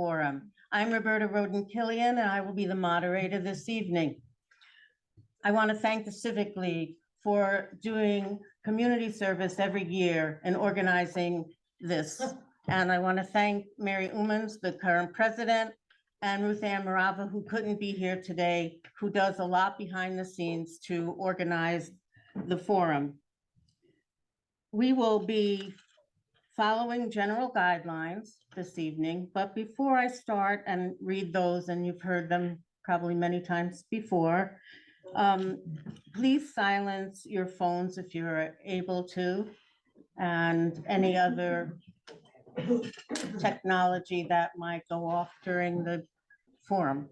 Forum. I'm Roberta Roden-Killian, and I will be the moderator this evening. I want to thank the Civic League for doing community service every year and organizing this. And I want to thank Mary Umans, the current president, and Ruth Ann Morava, who couldn't be here today, who does a lot behind the scenes to organize the forum. We will be following general guidelines this evening, but before I start and read those, and you've heard them probably many times before, please silence your phones if you're able to, and any other technology that might go off during the forum.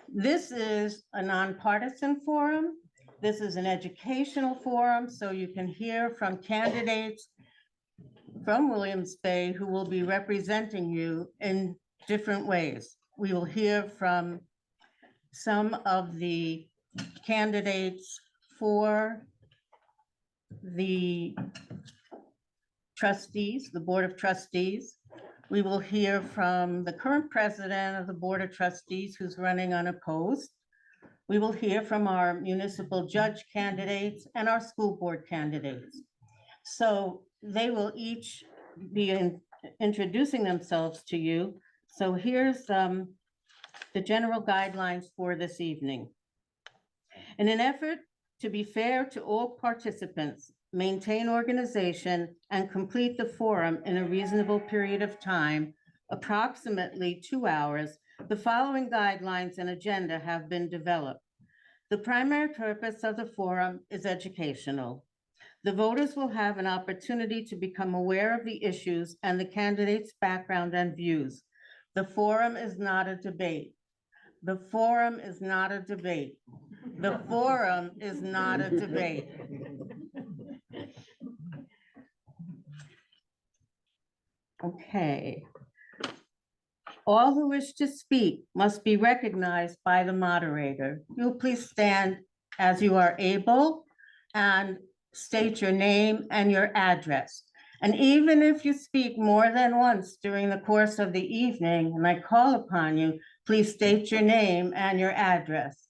This is a nonpartisan forum. This is an educational forum, so you can hear from candidates from Williams Bay who will be representing you in different ways. We will hear from some of the candidates for the trustees, the Board of Trustees. We will hear from the current president of the Board of Trustees who's running unopposed. We will hear from our municipal judge candidates and our school board candidates. So they will each be introducing themselves to you. So here's the general guidelines for this evening. In an effort to be fair to all participants, maintain organization, and complete the forum in a reasonable period of time, approximately 2 hours, the following guidelines and agenda have been developed. The primary purpose of the forum is educational. The voters will have an opportunity to become aware of the issues and the candidate's background and views. The forum is not a debate. The forum is not a debate. The forum is not a debate. Okay. All who wish to speak must be recognized by the moderator. You'll please stand as you are able and state your name and your address. And even if you speak more than once during the course of the evening and I call upon you, please state your name and your address.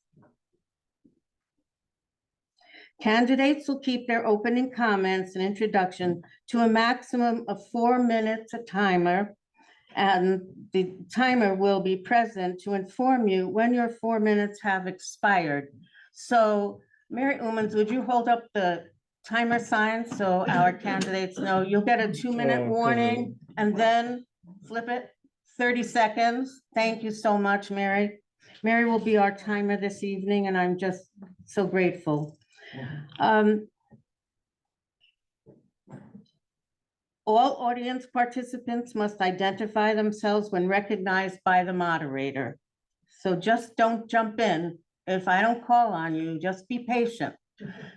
Candidates will keep their opening comments and introduction to a maximum of 4 minutes a timer, and the timer will be present to inform you when your 4 minutes have expired. So Mary Umans, would you hold up the timer sign so our candidates know? You'll get a 2-minute warning and then flip it 30 seconds. Thank you so much, Mary. Mary will be our timer this evening, and I'm just so grateful. All audience participants must identify themselves when recognized by the moderator. So just don't jump in. If I don't call on you, just be patient.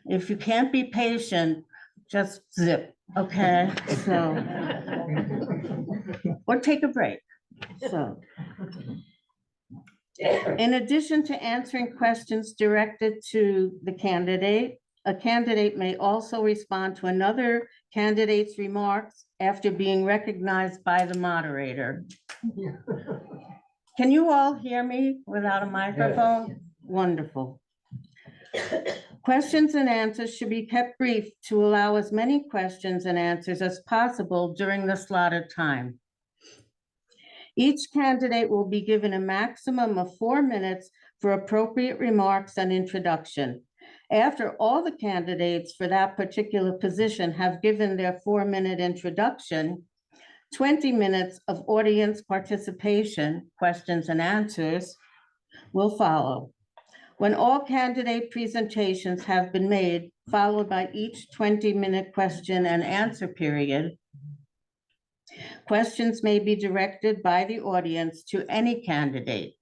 If you can't be patient, just zip, okay? So, or take a break. So, in addition to answering questions directed to the candidate, a candidate may also respond to another candidate's remarks after being recognized by the moderator. Can you all hear me without a microphone? Yes. Wonderful. Questions and answers should be kept brief to allow as many questions and answers as possible during the slotted time. Each candidate will be given a maximum of 4 minutes for appropriate remarks and introduction. After all the candidates for that particular position have given their 4-minute introduction, 20 minutes of audience participation, questions and answers will follow. When all candidate presentations have been made, followed by each 20-minute question and answer period, questions may be directed by the audience to any candidate.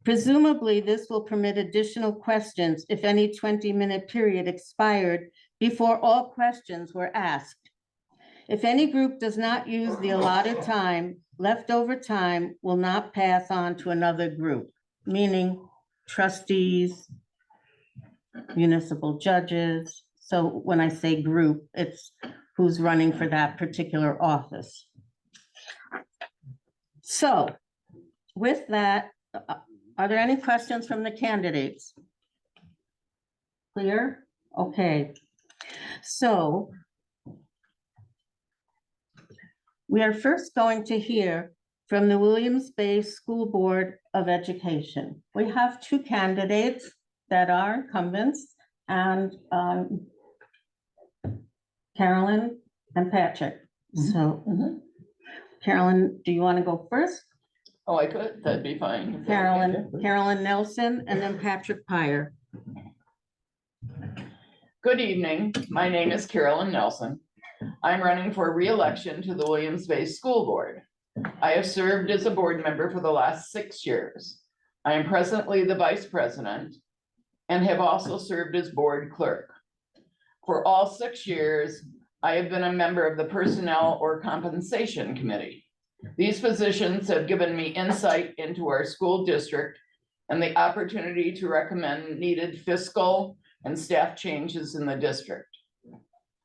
Presumably, this will permit additional questions if any 20-minute period expired before all questions were asked. If any group does not use the allotted time, leftover time will not pass on to another group, meaning trustees, municipal judges. So when I say group, it's who's running for that particular office. So with that, are there any questions from the candidates? Clear? Okay. So we are first going to hear from the Williams Bay School Board of Education. We have two candidates that are incumbents, and Carolyn and Patrick. So Carolyn, do you want to go first? Oh, I could, that'd be fine. Carolyn Nelson, and then Patrick Pyer. Good evening, my name is Carolyn Nelson. I'm running for re-election to the Williams Bay School Board. I have served as a board member for the last 6 years. I am presently the vice president and have also served as board clerk. For all 6 years, I have been a member of the Personnel or Compensation Committee. These positions have given me insight into our school district and the opportunity to recommend needed fiscal and staff changes in the district.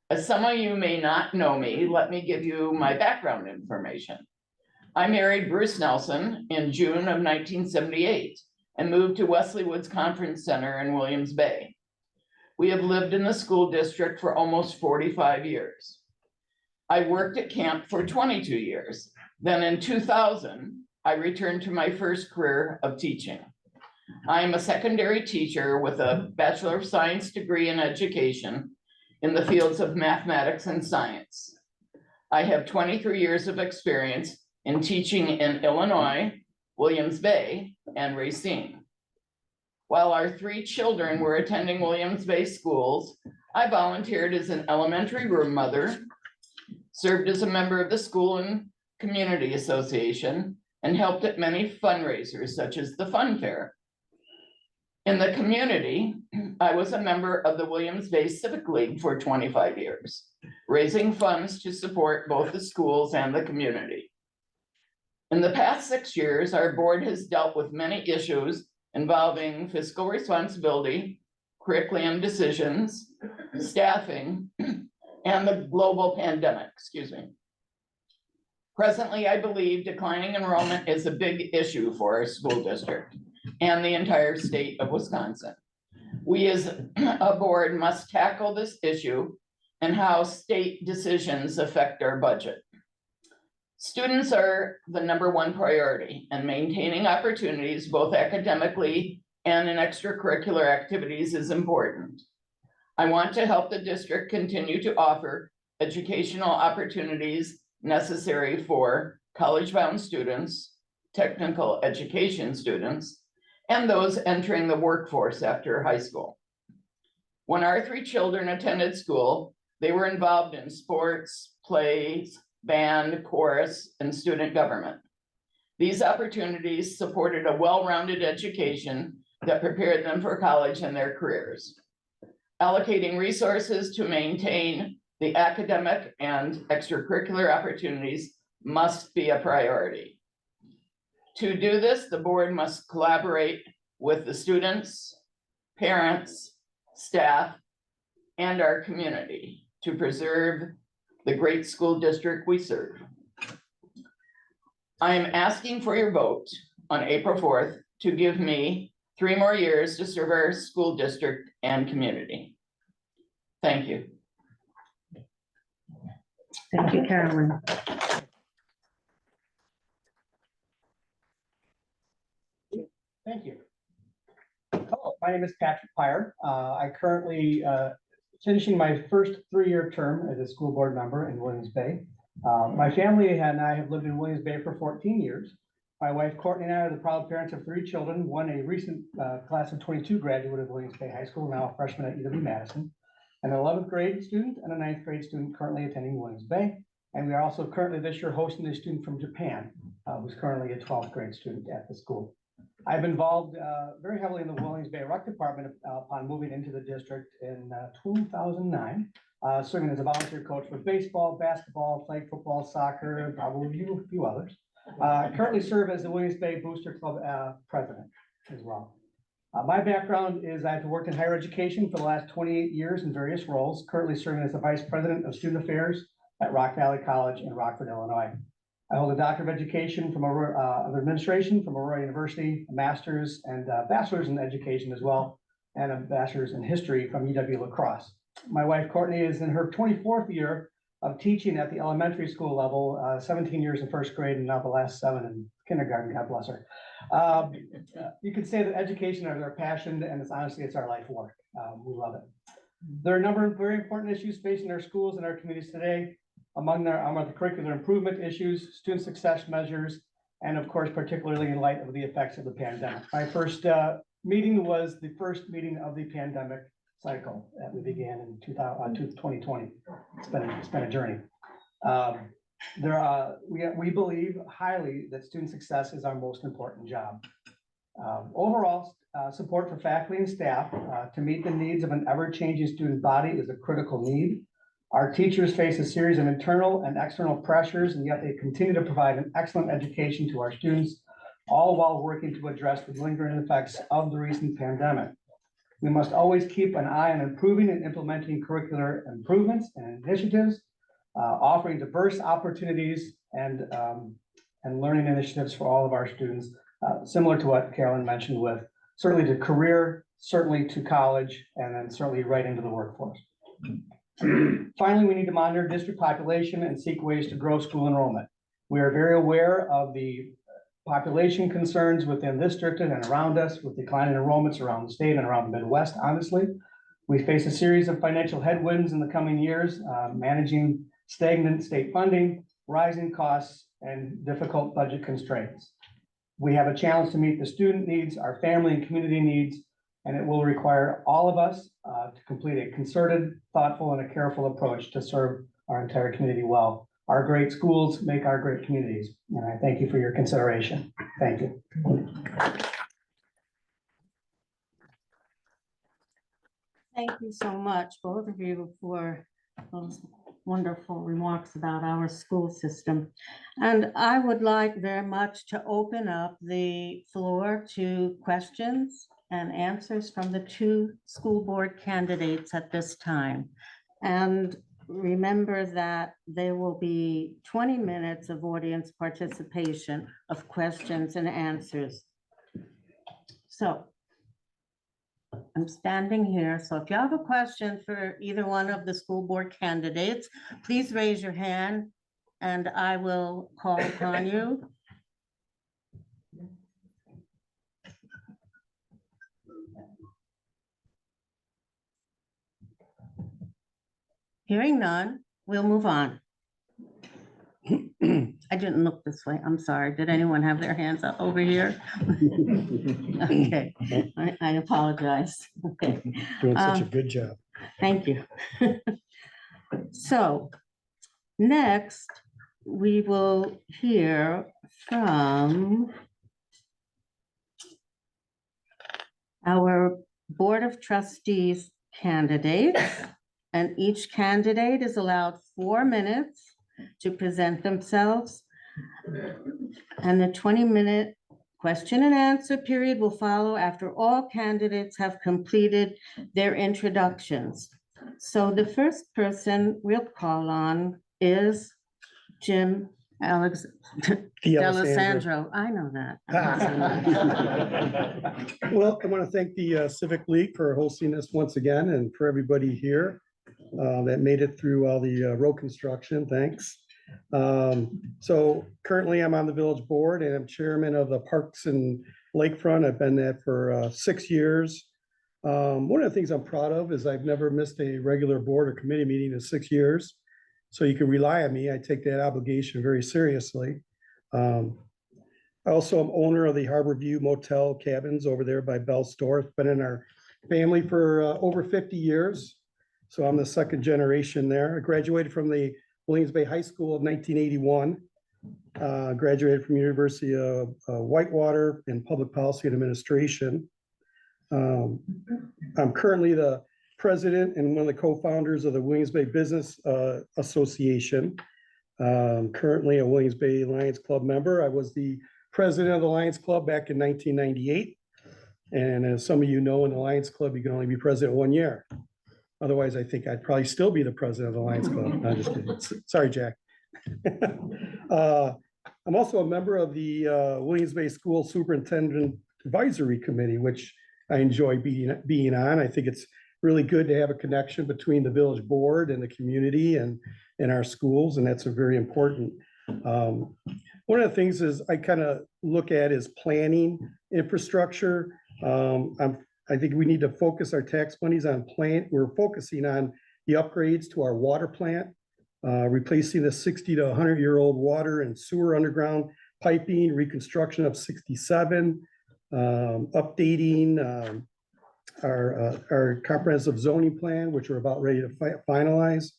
As some of you may not know me, let me give you my background information. I married Bruce Nelson in June of 1978 and moved to Wesley Woods Conference Center in Williams Bay. We have lived in the school district for almost 45 years. I worked at camp for 22 years. Then in 2000, I returned to my first career of teaching. I am a secondary teacher with a Bachelor of Science degree in education in the fields of mathematics and science. I have 23 years of experience in teaching in Illinois, Williams Bay, and Racine. While our 3 children were attending Williams Bay schools, I volunteered as an elementary room mother, served as a member of the School and Community Association, and helped at many fundraisers such as the Fun Fair. In the community, I was a member of the Williams Bay Civic League for 25 years, raising funds to support both the schools and the community. In the past 6 years, our board has dealt with many issues involving fiscal responsibility, curriculum decisions, staffing, and the global pandemic, Presently, I believe declining enrollment is a big issue for our school district and the entire state of Wisconsin. We as a board must tackle this issue and how state decisions affect our budget. Students are the #1 priority, and maintaining opportunities both academically and in extracurricular activities is important. I want to help the district continue to offer educational opportunities necessary for college-bound students, technical education students, and those entering the workforce after high school. When our 3 children attended school, they were involved in sports, plays, band, chorus, and student government. These opportunities supported a well-rounded education that prepared them for college and their careers. Allocating resources to maintain the academic and extracurricular opportunities must be a priority. To do this, the board must collaborate with the students, parents, staff, and our community to preserve the great school district we serve. I am asking for your vote on April 4th to give me 3 more years to serve our school district and community. Thank you. Thank you, Carolyn. Thank you. Hello, my name is Patrick Pyer. I currently finishing my first 3-year term as a school board member in Williams Bay. My family and I have lived in Williams Bay for 14 years. My wife Courtney and I are the proud parents of 3 children, one a recent class of 22 graduate of Williams Bay High School, now a freshman at UW-Madison, an 11th grade student and a 9th grade student currently attending Williams Bay. And we are also currently this year hosting a student from Japan, who's currently a 12th grade student at the school. I've been involved very heavily in the Williams Bay Rec Department upon moving into the district in 2009, serving as a volunteer coach for baseball, basketball, flag football, soccer, probably a few others. I currently serve as the Williams Bay Booster Club president as well. My background is I've worked in higher education for the last 28 years in various roles, currently serving as the vice president of student affairs at Rock Valley College in Rockford, Illinois. I hold a Doctor of Education from of Administration from Aurora University, a Master's and Bachelor's in Education as well, and a Bachelor's in History from UW La Crosse. My wife Courtney is in her 24th year of teaching at the elementary school level, 17 years in first grade and now the last 7 in kindergarten, God bless her. You could say that education is our passion, and it's our life work. We love it. There are a number of very important issues facing our schools and our communities today. Among the curricular improvement issues, student success measures, and of course, particularly in light of the effects of the pandemic. My first meeting was the first meeting of the pandemic cycle that we began in 2020. It's been a journey. We believe highly that student success is our most important job. Overall, support for faculty and staff to meet the needs of an ever-changing student body is a critical need. Our teachers face a series of internal and external pressures, and yet they continue to provide an excellent education to our students, all while working to address the lingering effects of the recent pandemic. We must always keep an eye on improving and implementing curricular improvements and initiatives, offering diverse opportunities and learning initiatives for all of our students, similar to what Carolyn mentioned, with certainly to career, certainly to college, and then certainly right into the workforce. Finally, we need to monitor district population and seek ways to grow school enrollment. We are very aware of the population concerns within this district and around us, with declining enrollments around the state and around the Midwest, honestly. We face a series of financial headwinds in the coming years, managing stagnant state funding, rising costs, and difficult budget constraints. We have a challenge to meet the student needs, our family and community needs, and it will require all of us to complete a concerted, thoughtful, and a careful approach to serve our entire community well. Our great schools make our great communities, and I thank you for your consideration. Thank you. Thank you so much, both of you, for those wonderful remarks about our school system. And I would like very much to open up the floor to questions and answers from the 2 school board candidates at this time. And remember that there will be 20 minutes of audience participation of questions and answers. So I'm standing here, so if you have a question for either one of the school board candidates, please raise your hand and I will call upon you. Hearing none, we'll move on. I didn't look this way. I'm sorry. Did anyone have their hands up over here? Okay, I apologize. Okay. Doing such a good job. Thank you. So next, we will hear from our Board of Trustees candidates, and each candidate is allowed 4 minutes to present themselves. And the 20-minute question and answer period will follow after all candidates have completed their introductions. So the first person we'll call on is Jim D'Alessandro. I know that. Well, I want to thank the Civic League for hosting us once again, and for everybody here that made it through all the road construction. Thanks. So currently I'm on the village board and I'm chairman of the Parks and Lakefront. I've been that for 6 years. One of the things I'm proud of is I've never missed a regular board or committee meeting in 6 years. So you can rely on me. I take that obligation very seriously. I also am owner of the Harbor View Motel Cabins over there by Bell Store. It's been in our family for over 50 years. So I'm the second generation there. I graduated from the Williams Bay High School in 1981. Graduated from University of Whitewater in Public Policy and Administration. I'm currently the president and one of the co-founders of the Williams Bay Business Association. Currently a Williams Bay Lions Club member. I was the president of the Lions Club back in 1998. And as some of you know, in the Lions Club, you can only be president 1 year. Otherwise, I think I'd probably still be the president of the Lions Club. No, I'm just kidding. Sorry, Jack. I'm also a member of the Williams Bay School Superintendent Advisory Committee, which I enjoy being on. I think it's really good to have a connection between the village board and the community and our schools, and that's a very important. One of the things is I kind of look at is planning infrastructure. I think we need to focus our tax monies on we're focusing on the upgrades to our water plant, replacing the 60 to 100-year-old water and sewer underground piping, reconstruction of 67, updating our comprehensive zoning plan, which we're about ready to finalize,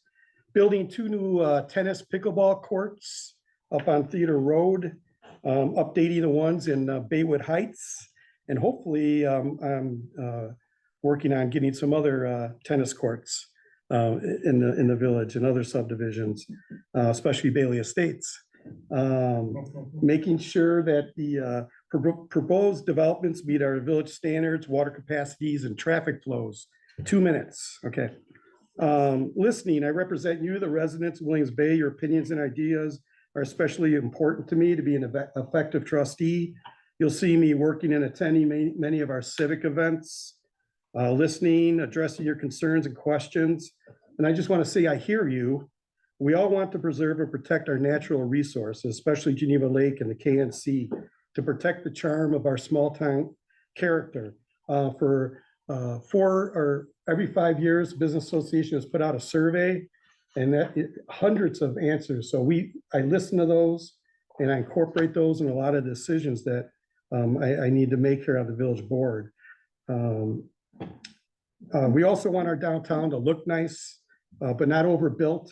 building 2 new tennis pickleball courts up on Theater Road, updating the ones in Baywood Heights, and hopefully I'm working on getting some other tennis courts in the village and other subdivisions, especially Bailey Estates. Making sure that the proposed developments meet our village standards, water capacities, and traffic flows. 2 minutes, okay. Listening, I represent you, the residents of Williams Bay. Your opinions and ideas are especially important to me to be an effective trustee. You'll see me working and attending many of our civic events, listening, addressing your concerns and questions. And I just want to say, I hear you. We all want to preserve and protect our natural resources, especially Geneva Lake and the KNC, to protect the charm of our small town character. Every 5 years, Business Association has put out a survey, and hundreds of answers. So I listen to those and I incorporate those in a lot of decisions that I need to make here on the village board. We also want our downtown to look nice, but not overbuilt.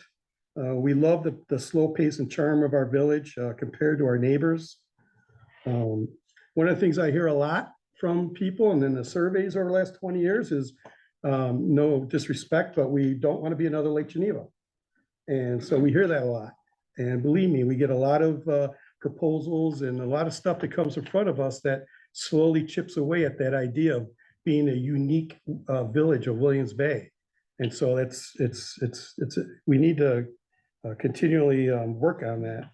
We love the slow pace and charm of our village compared to our neighbors. One of the things I hear a lot from people and in the surveys over the last 20 years is no disrespect, but we don't want to be another Lake Geneva. And so we hear that a lot. And believe me, we get a lot of proposals and a lot of stuff that comes in front of us that slowly chips away at that idea of being a unique village of Williams Bay. And so we need to continually work on that.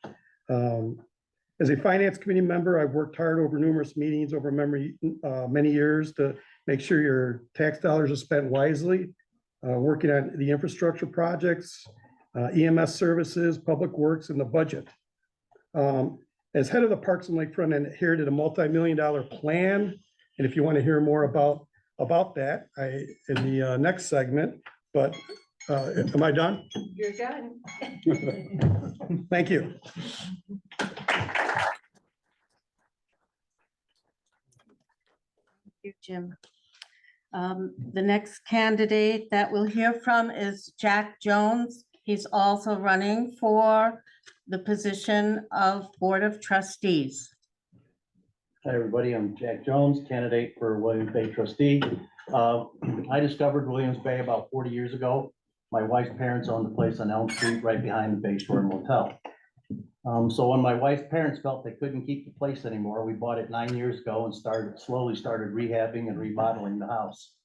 As a finance committee member, I've worked hard over numerous meetings over many years to make sure your tax dollars are spent wisely, working on the infrastructure projects, EMS services, public works, and the budget. As head of the Parks and Lakefront, I inherited a multi-million-dollar plan. And if you want to hear more about that, in the next segment, but am I done? You're done. Thank you. You, Jim. The next candidate that we'll hear from is Jack Jones. He's also running for the position of Board of Trustees. Hi, everybody. I'm Jack Jones, candidate for Williams Bay trustee. I discovered Williams Bay about 40 years ago. My wife's parents owned a place on Elm Street right behind the Bayshore Motel. So when my wife's parents felt they couldn't keep the place anymore, we bought it 9 years ago and slowly started rehabbing and remodeling the house.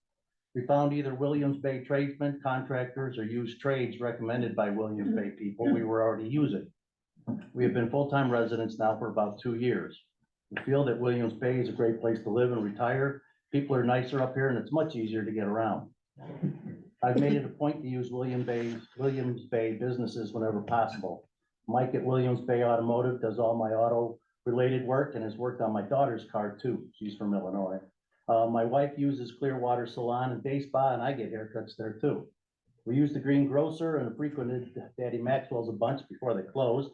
We found either Williams Bay tradesmen, contractors, or used trades recommended by Williams Bay people we were already using. We have been full-time residents now for about 2 years. We feel that Williams Bay is a great place to live and retire. People are nicer up here and it's much easier to get around. I've made it a point to use Williams Bay businesses whenever possible. Mike at Williams Bay Automotive does all my auto related work and has worked on my daughter's car too. She's from Illinois. My wife uses Clearwater Salon and Day Spa, and I get haircuts there too. We use the Green Grocer and frequented Daddy Maxwell's a bunch before they closed.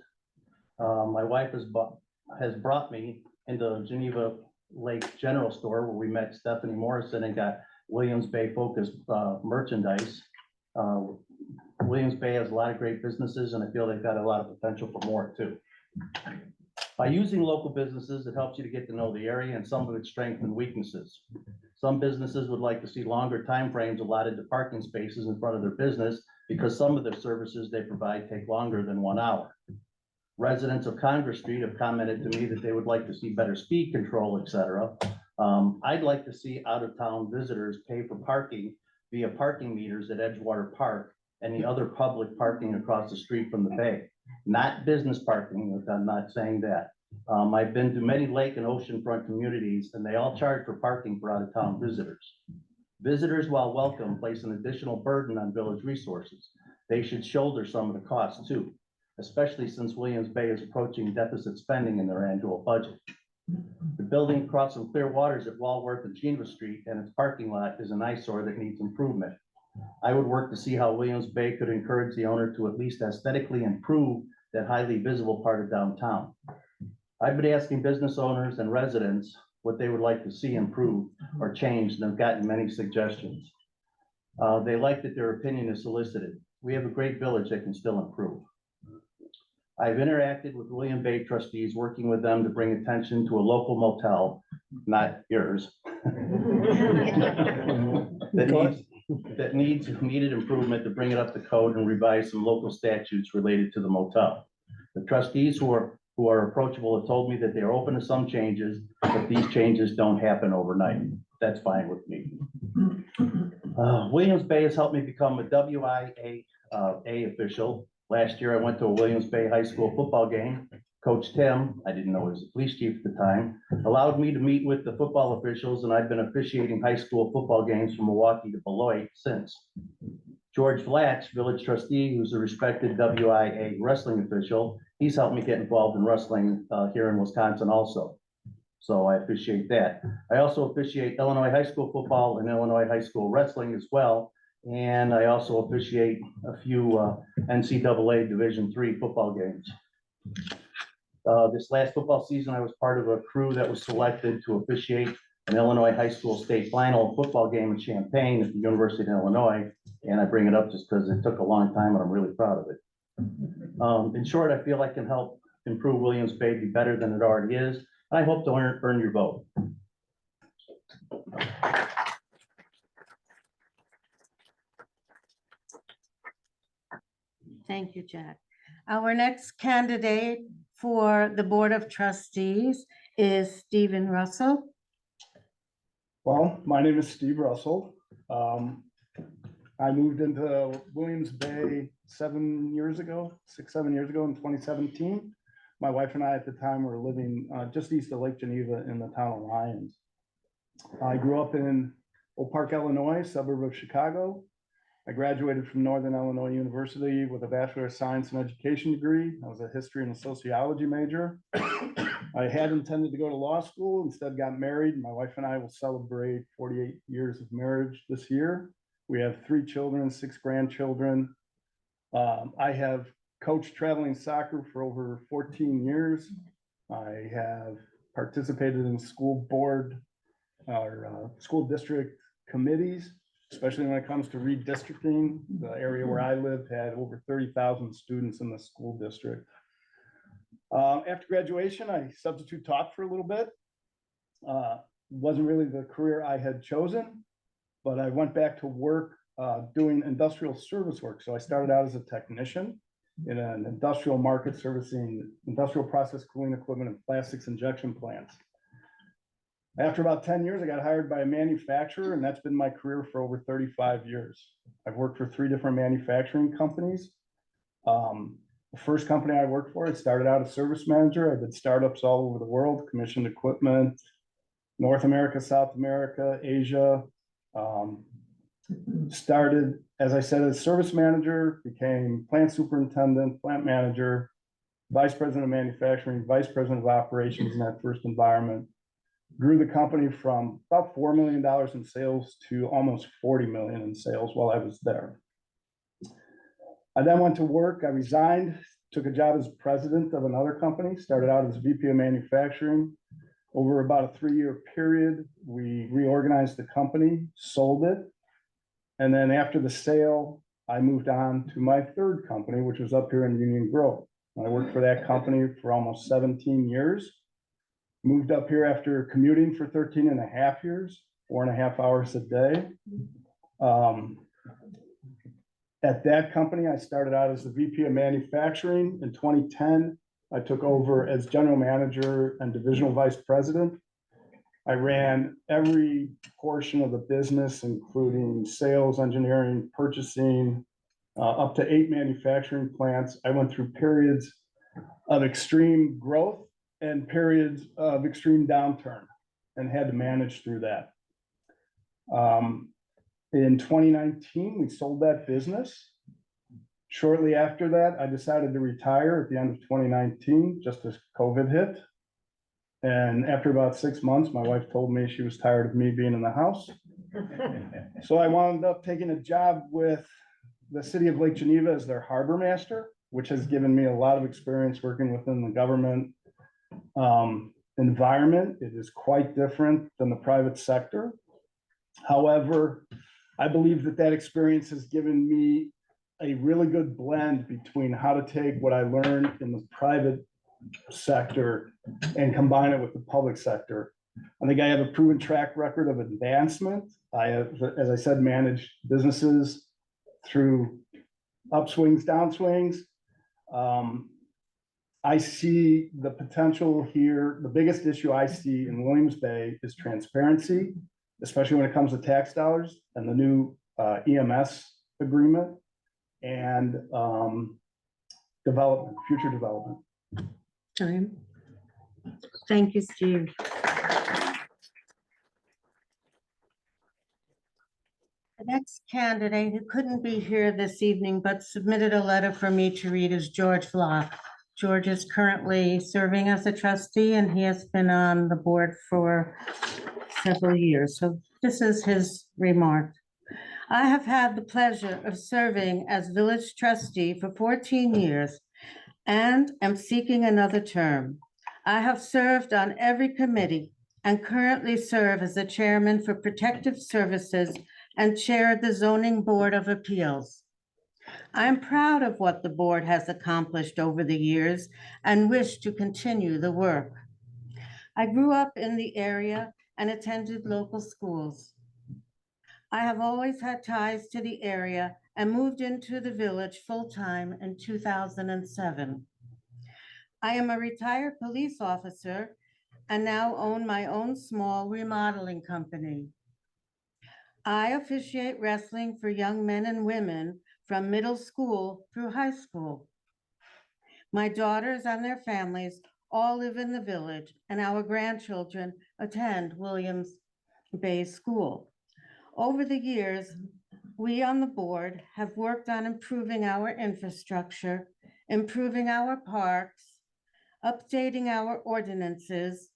My wife has brought me into Geneva Lake General Store where we met Stephanie Morrison and got Williams Bay focused merchandise. Williams Bay has a lot of great businesses and I feel they've got a lot of potential for more too. By using local businesses, it helps you to get to know the area and some of its strengths and weaknesses. Some businesses would like to see longer timeframes allotted to parking spaces in front of their business because some of the services they provide take longer than 1 hour. Residents of Congress Street have commented to me that they would like to see better speed control, etc. I'd like to see out-of-town visitors pay for parking via parking meters at Edgewater Park and the other public parking across the street from the bay. Not business parking, I'm not saying that. I've been to many lake and oceanfront communities, and they all charge for parking for out-of-town visitors. Visitors, while welcome, place an additional burden on village resources. They should shoulder some of the costs too, especially since Williams Bay is approaching deficit spending in their annual budget. The building across some clear waters at Walworth and Geneva Street and its parking lot is an eyesore that needs improvement. I would work to see how Williams Bay could encourage the owner to at least aesthetically improve that highly visible part of downtown. I've been asking business owners and residents what they would like to see improved or changed, and I've gotten many suggestions. They like that their opinion is solicited. We have a great village that can still improve. I've interacted with William Bay trustees, working with them to bring attention to a local motel, not yours, that needs needed improvement to bring it up to code and revise some local statutes related to the motel. The trustees who are approachable have told me that they are open to some changes, but these changes don't happen overnight. That's fine with me. Williams Bay has helped me become a WIA official. Last year, I went to a Williams Bay High School football game. Coach Tim, I didn't know he was a police chief at the time, allowed me to meet with the football officials, and I've been officiating high school football games from Milwaukee to Beloit since. George Vlatch, village trustee, who's a respected WIA wrestling official, he's helped me get involved in wrestling here in Wisconsin also. So I appreciate that. I also officiate Illinois high school football and Illinois high school wrestling as well. And I also officiate a few NCAA Division III football games. This last football season, I was part of a crew that was selected to officiate an Illinois high school state final football game in Champaign at the University of Illinois. And I bring it up just because it took a long time and I'm really proud of it. In short, I feel I can help improve Williams Bay be better than it already is. And I hope to earn your vote. Thank you, Jack. Our next candidate for the Board of Trustees is Stephen Russell. Well, my name is Steve Russell. I moved into Williams Bay 7 years ago, 7 years ago in 2017. My wife and I at the time were living just east of Lake Geneva in the town of Lyons. I grew up in Oak Park, Illinois, suburb of Chicago. I graduated from Northern Illinois University with a Bachelor of Science in Education degree. I was a history and a sociology major. I had intended to go to law school, instead got married. My wife and I will celebrate 48 years of marriage this year. We have 3 children, 6 grandchildren. I have coached traveling soccer for over 14 years. I have participated in school board or school district committees, especially when it comes to redistricting. The area where I lived had over 30,000 students in the school district. After graduation, I substitute taught for a little bit. Wasn't really the career I had chosen, but I went back to work doing industrial service work. So I started out as a technician in an industrial market servicing industrial process cooling equipment and plastics injection plants. After about 10 years, I got hired by a manufacturer, and that's been my career for over 35 years. I've worked for 3 different manufacturing companies. The first company I worked for, I started out as service manager. I did startups all over the world, commissioned equipment, North America, South America, Asia. Started, as I said, as service manager, became plant superintendent, plant manager, vice president of manufacturing, vice president of operations in that first environment. Grew the company from about $4 million in sales to almost 40 million in sales while I was there. I then went to work. I resigned, took a job as president of another company, started out as VP of manufacturing. Over about a 3-year period, we reorganized the company, sold it. And then after the sale, I moved on to my third company, which was up here in Union Grove. I worked for that company for almost 17 years. Moved up here after commuting for 13 and a half years, 4.5 hours a day. At that company, I started out as the VP of manufacturing. In 2010, I took over as general manager and divisional vice president. I ran every portion of the business, including sales, engineering, purchasing, up to 8 manufacturing plants. I went through periods of extreme growth and periods of extreme downturn and had to manage through that. In 2019, we sold that business. Shortly after that, I decided to retire at the end of 2019, just as COVID hit. And after about 6 months, my wife told me she was tired of me being in the house. So I wound up taking a job with the city of Lake Geneva as their harbor master, which has given me a lot of experience working within the government environment. It is quite different than the private sector. However, I believe that that experience has given me a really good blend between how to take what I learned in the private sector and combine it with the public sector. I think I have a proven track record of advancement. I have, as I said, managed businesses through upswings, downswings. I see the potential here. The biggest issue I see in Williams Bay is transparency, especially when it comes to tax dollars and the new EMS agreement and development, future development. Time. Thank you, Steve. The next candidate who couldn't be here this evening but submitted a letter for me to read is George Vlock. George is currently serving as a trustee and he has been on the board for several years. So this is his remark. I have had the pleasure of serving as village trustee for 14 years and am seeking another term. I have served on every committee and currently serve as the chairman for Protective Services and chair the Zoning Board of Appeals. I am proud of what the board has accomplished over the years and wish to continue the work. I grew up in the area and attended local schools. I have always had ties to the area and moved into the village full-time in 2007. I am a retired police officer and now own my own small remodeling company. I officiate wrestling for young men and women from middle school through high school. My daughters and their families all live in the village, and our grandchildren attend Williams Bay School. Over the years, we on the board have worked on improving our infrastructure, improving our parks, updating our ordinances,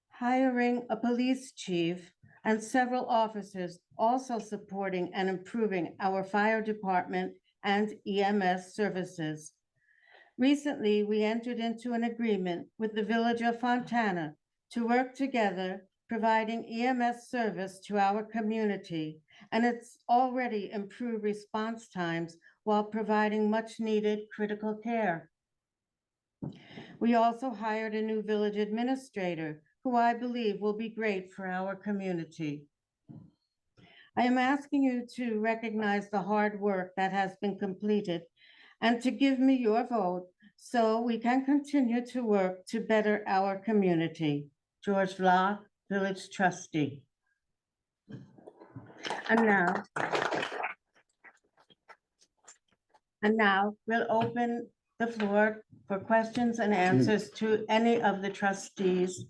hiring a police chief, and several officers, also supporting and improving our fire department and EMS services. Recently, we entered into an agreement with the Village of Fontana to work together, providing EMS service to our community, and it's already improved response times while providing much-needed critical care. We also hired a new village administrator, who I believe will be great for our community. I am asking you to recognize the hard work that has been completed and to give me your vote so we can continue to work to better our community. George Vlock, Village Trustee. And now we'll open the floor for questions and answers to any of the trustees.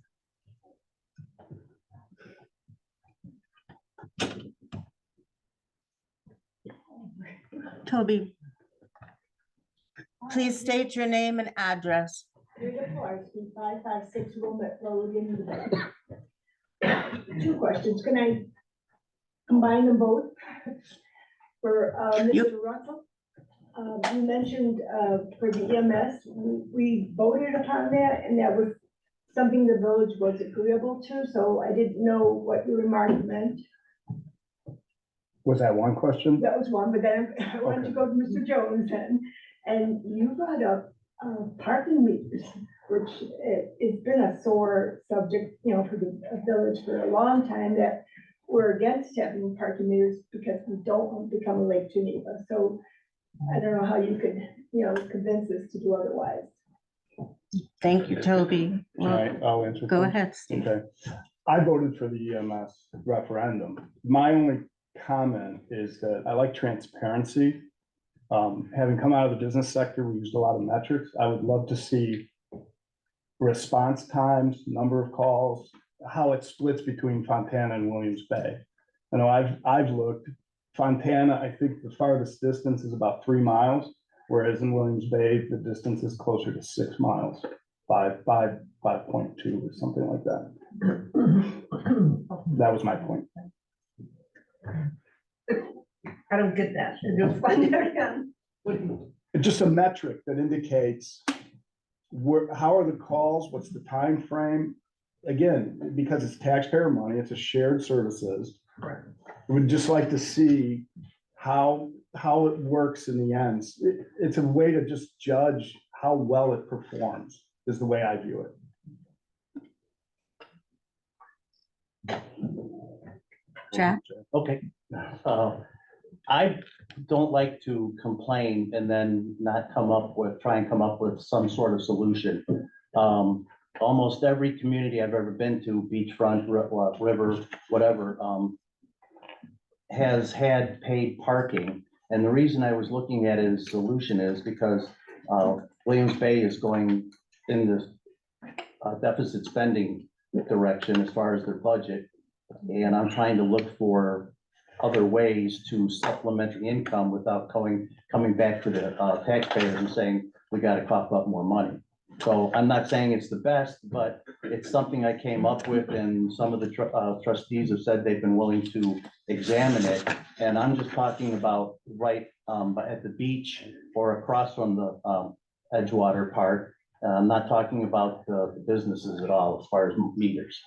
Toby, please state your name and address. Rita Polarski, 556 Wilmette Road in the Bay. 2 questions. Can I combine them both? For Yep. Mr. Russell, you mentioned for the EMS, we voted upon that, and that was something the village was agreeable to, so I didn't know what your remark meant. Was that one question? That was one, but then I wanted to go to Mr. Jones then, and you brought up parking meters, which it's been a sore subject, you know, for the village for a long time, that we're against having parking meters because we don't want to become a Lake Geneva. So I don't know how you could, you know, convince us to do otherwise. Thank you, Toby. All right, I'll answer. Go first. ahead, Steve. Okay. I voted for the EMS referendum. My only comment is that I like transparency. Having come out of the business sector, we used a lot of metrics. I would love to see response times, number of calls, how it splits between Fontana and Williams Bay. I know I've looked, Fontana, I think the farthest distance is about 3 miles, whereas in Williams Bay, the distance is closer to 6 miles, 5.2 or something like that. That was my point. I don't get that. You'll find out again. It's just a metric that indicates how are the calls, what's the time frame? Again, because it's taxpayer money, it's a shared services. Right. We'd just like to see how it works in the end. It's a way to just judge how well it performs, is the way I view it. Jack? Okay. I don't like to complain and then not try and come up with some sort of solution. Almost every community I've ever been to, beachfront, river, whatever, has had paid parking. And the reason I was looking at it as a solution is because Williams Bay is going in this deficit spending direction as far as their budget. And I'm trying to look for other ways to supplement the income without coming back to the taxpayers and saying, we got to cough up more money. So I'm not saying it's the best, but it's something I came up with, and some of the trustees have said they've been willing to examine it. And I'm just talking about right at the beach or across from the Edgewater Park. I'm not talking about the businesses at all as far as meters.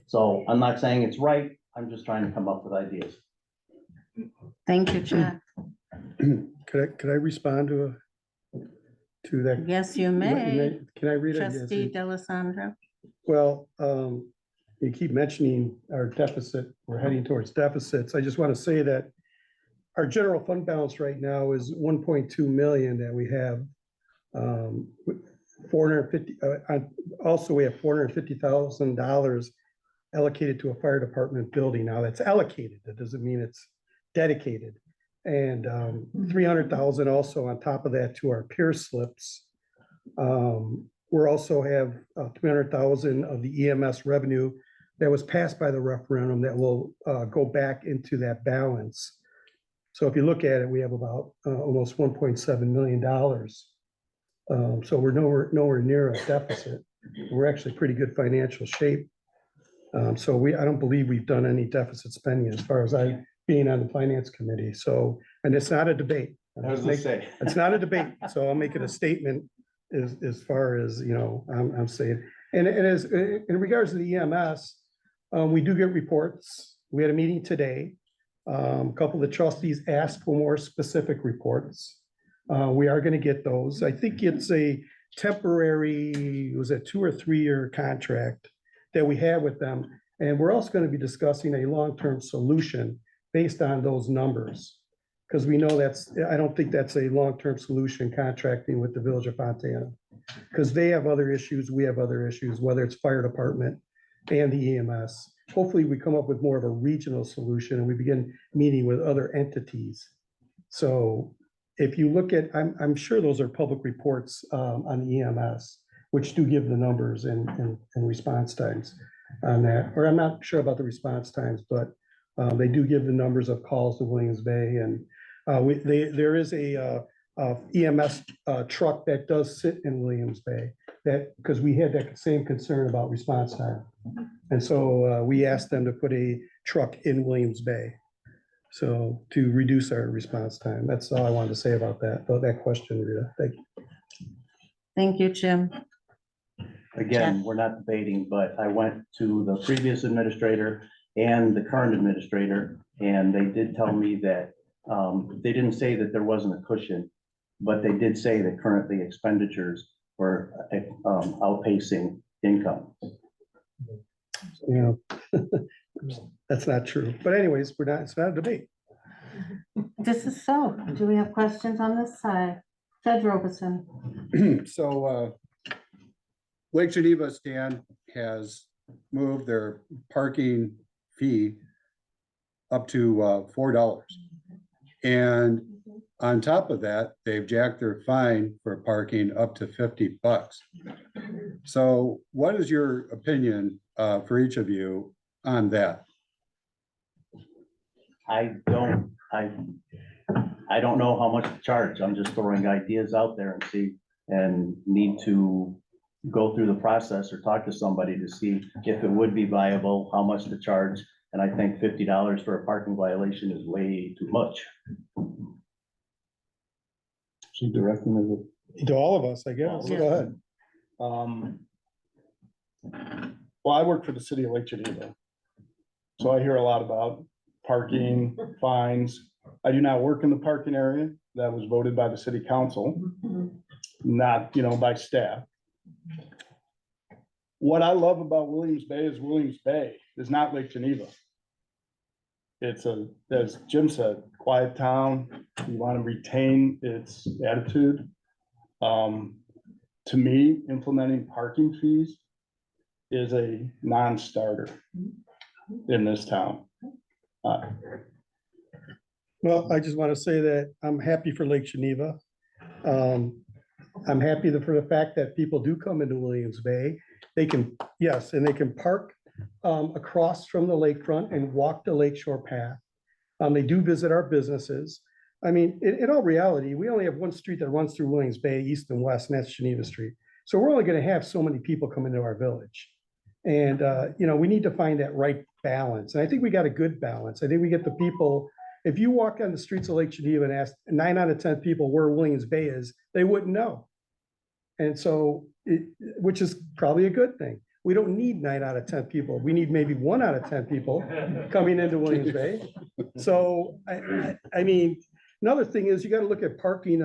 So I'm not saying it's right. I'm just trying to come up with ideas. Thank you, Jack. Could I respond to that? Yes, you may. Can I read it? Trustee Delisandro. Well, you keep mentioning our deficit, we're heading towards deficits. I just want to say that our general fund balance right now is 1.2 million that we have. 450, also we have $450,000 allocated to a fire department building. Now that's allocated. That doesn't mean it's dedicated. And 300,000 also on top of that to our pier slips. We also have 300,000 of the EMS revenue that was passed by the referendum that will go back into that balance. So if you look at it, we have about almost $1.7 million. So we're nowhere near a deficit. We're actually pretty good financial shape. So I don't believe we've done any deficit spending as far as being on the finance committee. So, and it's not a debate. It's not a debate. So I'll make it a statement as far as, I'm saying. And as in regards to the EMS, we do get reports. We had a meeting today. A couple of the trustees asked for more specific reports. We are going to get those. I think it's a temporary, was a 2 or 3 year contract that we have with them. And we're also going to be discussing a long-term solution based on those numbers. Because we know I don't think that's a long-term solution contracting with the Village of Fontana. Because they have other issues, we have other issues, whether it's fire department and the EMS. Hopefully we come up with more of a regional solution and we begin meeting with other entities. So if you look at, I'm sure those are public reports on the EMS, which do give the numbers and response times on that. Or I'm not sure about the response times, but they do give the numbers of calls to Williams Bay. And there is a EMS truck that does sit in Williams Bay, because we had that same concern about response time. And so we asked them to put a truck in Williams Bay. So to reduce our response time. That's all I wanted to say about that question, Rita. Thank you. Thank you, Jim. Again, we're not debating, but I went to the previous administrator and the current administrator, and they did tell me that they didn't say that there wasn't a cushion, but they did say that currently expenditures were outpacing income. That's not true. But anyways, it's not a debate. This is so. Do we have questions on this side? Judge Robeson. So Lake Geneva Stand has moved their parking fee up to $4. And on top of that, they've jacked their fine for parking up to $50. So what is your opinion for each of you on that? I don't know how much to charge. I'm just throwing ideas out there and see, and need to go through the process or talk to somebody to see if it would be viable, how much to charge. And I think $50 for a parking violation is way too much. She directing To all of us, I guess. Go ahead. Well, I work for the city of Lake Geneva. So I hear a lot about parking, fines. I do not work in the parking area. That was voted by the city council, not, by staff. What I love about Williams Bay is not Lake Geneva. It's as Jim said, quiet town. You want to retain its attitude. To me, implementing parking fees is a non-starter in this town. Well, I just want to say that I'm happy for Lake Geneva. I'm happy for the fact that people do come into Williams Bay. They can, yes, and they can park across from the lakefront and walk the lakeshore path. They do visit our businesses. I mean, in all reality, we only have one street that runs through Williams Bay, east and west, and that's Geneva Street. So we're only going to have so many people come into our village. And, we need to find that right balance. And I think we got a good balance. I think we get the people, if you walk on the streets of Lake Geneva and ask 9 out of 10 people where Williams Bay is, they wouldn't know. And so, which is probably a good thing. We don't need 9 out of 10 people. We need maybe 1 out of 10 people coming into Williams Bay. So, I mean, another thing is you got to look at parking.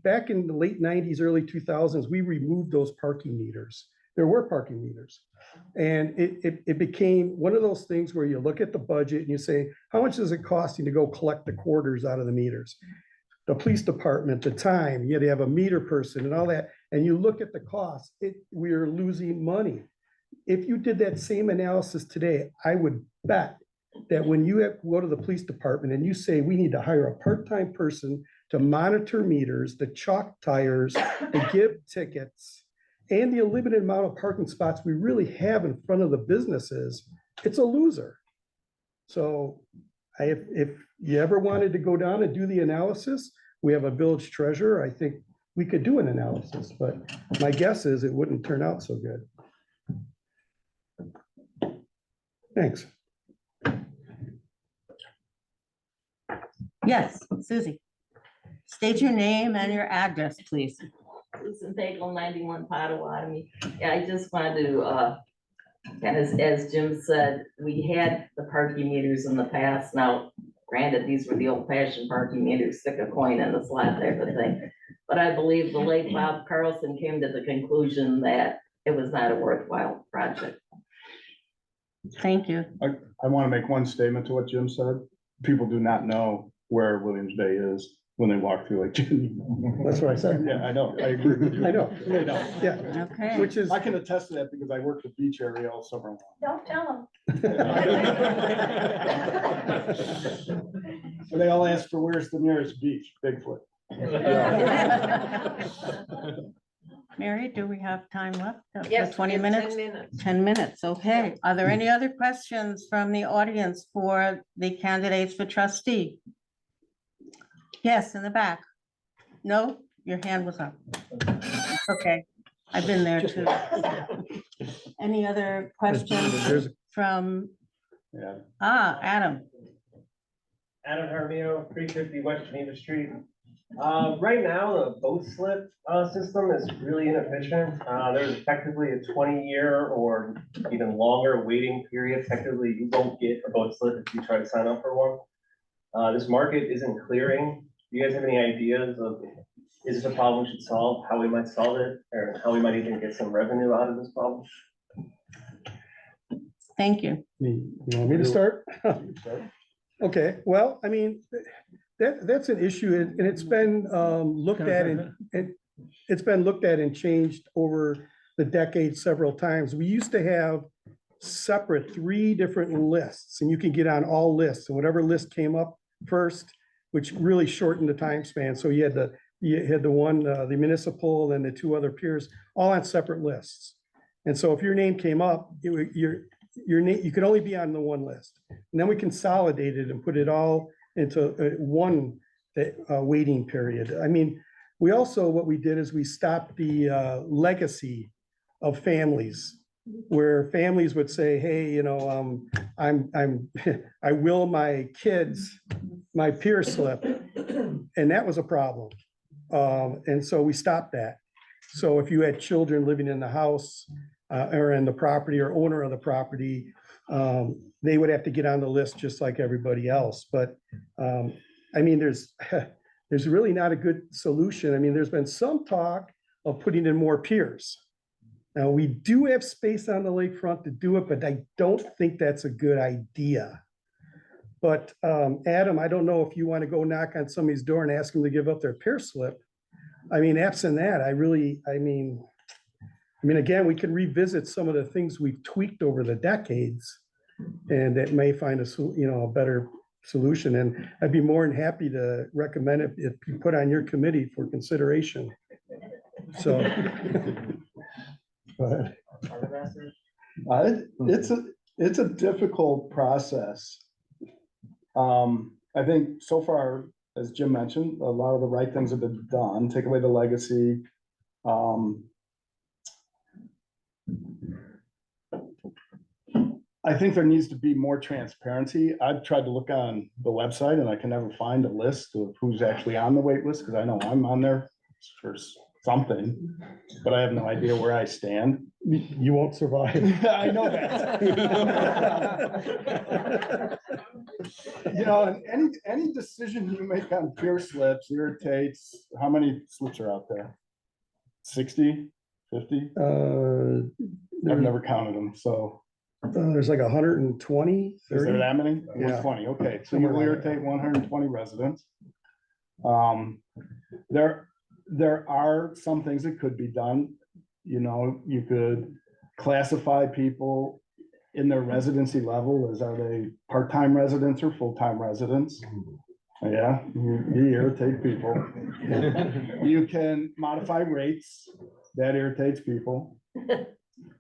Back in the late 90s, early 2000s, we removed those parking meters. There were parking meters. And it became one of those things where you look at the budget and you say, how much is it costing to go collect the quarters out of the meters? The police department, the time, you had to have a meter person and all that. And you look at the cost, we're losing money. If you did that same analysis today, I would bet that when you go to the police department and you say, we need to hire a part-time person to monitor meters, to chalk tires, to give tickets, and the limited amount of parking spots we really have in front of the businesses, it's a loser. So if you ever wanted to go down and do the analysis, we have a village treasurer. I think we could do an analysis, but my guess is it wouldn't turn out so good. Thanks. Yes, Susie. State your name and your address, please. Susan Bagel, 91 Potawatomi. Yeah, I just wanted to, kind of, as Jim said, we had the parking meters in the past. Now, granted, these were the old fashioned parking meters, stick a coin in the slot type of thing. But I believe the late Bob Carlson came to the conclusion that it was not a worthwhile project. Thank you. I want to make one statement to what Jim said. People do not know where Williams Bay is when they walk through Lake Geneva. That's what I said. Yeah, I know. I agree with you. I know. They don't. Yeah, Okay. which is, I can attest to that because I work the beach area all summer long. Don't tell So they all ask for where's the nearest beach, Bigfoot. Mary, do we have time left? For Yes, 20 we have 10 minutes? minutes. 10 minutes, okay. Are there any other questions from the audience for the candidates for trustee? Yes, in the back. No, your hand was up. Okay, I've been there too. Any other questions from, Yeah. Adam? Adam Harvio, 350 West Geneva Street. Right now, the boat slip system is really inefficient. There's effectively a 20-year or even longer waiting period. Effectively, you won't get a boat slip if you try to sign up for one. This market isn't clearing. Do you guys have any ideas of, is this a problem we should solve, how we might solve it, or how we might even get some revenue out of this problem? Thank you. you want me to start? Okay, well, I mean, that's an issue and it's been looked at and it's been looked at and changed over the decades several times. We used to have separate 3 different lists and you can get on all lists and whatever list came up first, which really shortened the time span. So you had the one, the municipal and the two other peers, all on separate lists. And so if your name came up, your name, you could only be on the one list. And then we consolidated and put it all into one waiting period. I mean, we also, what we did is we stopped the legacy of families, where families would say, hey, you know, I will my kids my peer slip, and that was a problem. And so we stopped that. So if you had children living in the house or in the property or owner of the property, they would have to get on the list just like everybody else. But I mean, there's really not a good solution. I mean, there's been some talk of putting in more piers. Now, we do have space on the lakefront to do it, but I don't think that's a good idea. But Adam, I don't know if you want to go knock on somebody's door and ask them to give up their pier slip. I mean, absent that, I mean, again, we can revisit some of the things we've tweaked over the decades, and that may find a better solution. And I'd be more than happy to recommend it if you put on your committee for consideration. So. Go ahead. It's a difficult process. I think so far, as Jim mentioned, a lot of the right things have been done, take away the legacy. I think there needs to be more transparency. I've tried to look on the website and I can never find a list of who's actually on the wait list, because I know I'm on there for something, but I have no idea where I stand. You won't survive. I know that. You know, and any decision you make on peer slips irritates, how many slips are out there? 60, 50? I've never counted them, so. There's like 120, Is there 30. that many? Yeah. 120, okay, so Somewhere you around irritate 120 residents. There are some things that could be done. You know, you could classify people in their residency level as, are they part-time residents or full-time residents? Yeah, you irritate people. You can modify rates, that irritates people.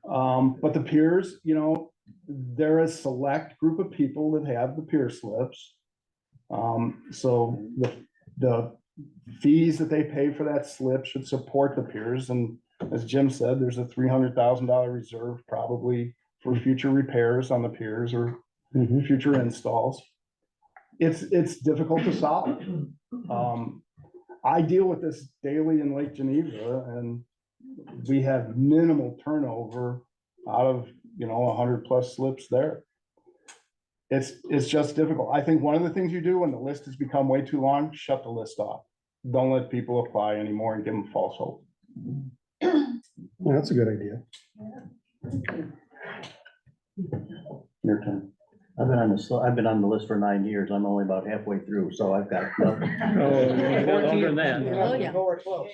But the peers, you know, they're a select group of people that have the peer slips. So the fees that they pay for that slip should support the peers. And as Jim said, there's a $300,000 reserve probably for future repairs on the piers or future installs. It's difficult to solve. I deal with this daily in Lake Geneva, and we have minimal turnover out of, 100+ slips there. It's just difficult. I think one of the things you do when the list has become way too long, shut the list off. Don't let people apply anymore and give them false hope. Well, that's a good idea. Your turn. I've been on the list for 9 years. I'm only about halfway through, so I've got. Oh, I got longer than that. Oh, yeah. Nowhere close.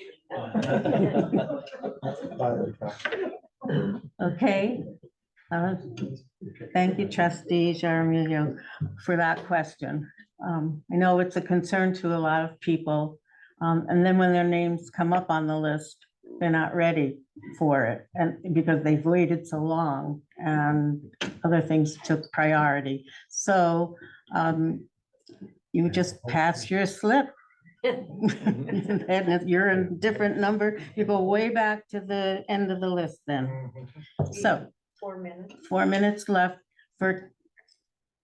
Okay. Thank you, trustee Jaramillo, for that question. I know it's a concern to a lot of people. And then when their names come up on the list, they're not ready for it, and because they've waited so long and other things took priority. So you just pass your slip. And if you're in a different number, you go way back to the end of the list then. So 4 minutes. 4 minutes left for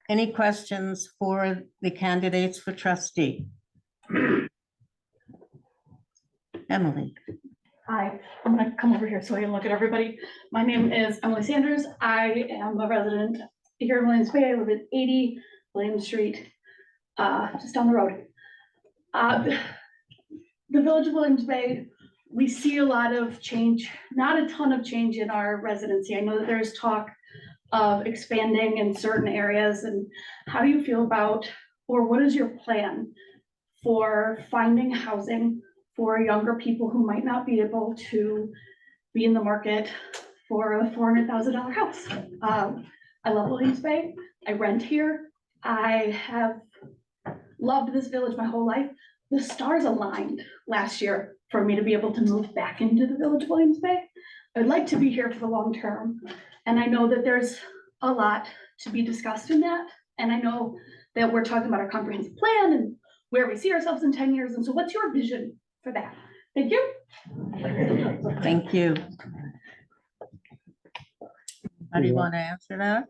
any questions for the candidates for trustee. Emily. Hi, I'm gonna come over here so I can look at everybody. My name is Emily Sanders. I am a resident here in Williams Bay. I live at 80 Williams Street, just down the road. The Village of Williams Bay, we see a lot of change, not a ton of change in our residency. I know that there's talk of expanding in certain areas, and how do you feel about, or what is your plan for finding housing for younger people who might not be able to be in the market for a $400,000 house? I love Williams Bay. I rent here. I have loved this village my whole life. The stars aligned last year for me to be able to move back into the village of Williams Bay. I'd like to be here for the long term. And I know that there's a lot to be discussed in that. And I know that we're talking about our comprehensive plan and where we see ourselves in 10 years. And so what's your vision for that? Thank you. Thank you. How do you want to answer that?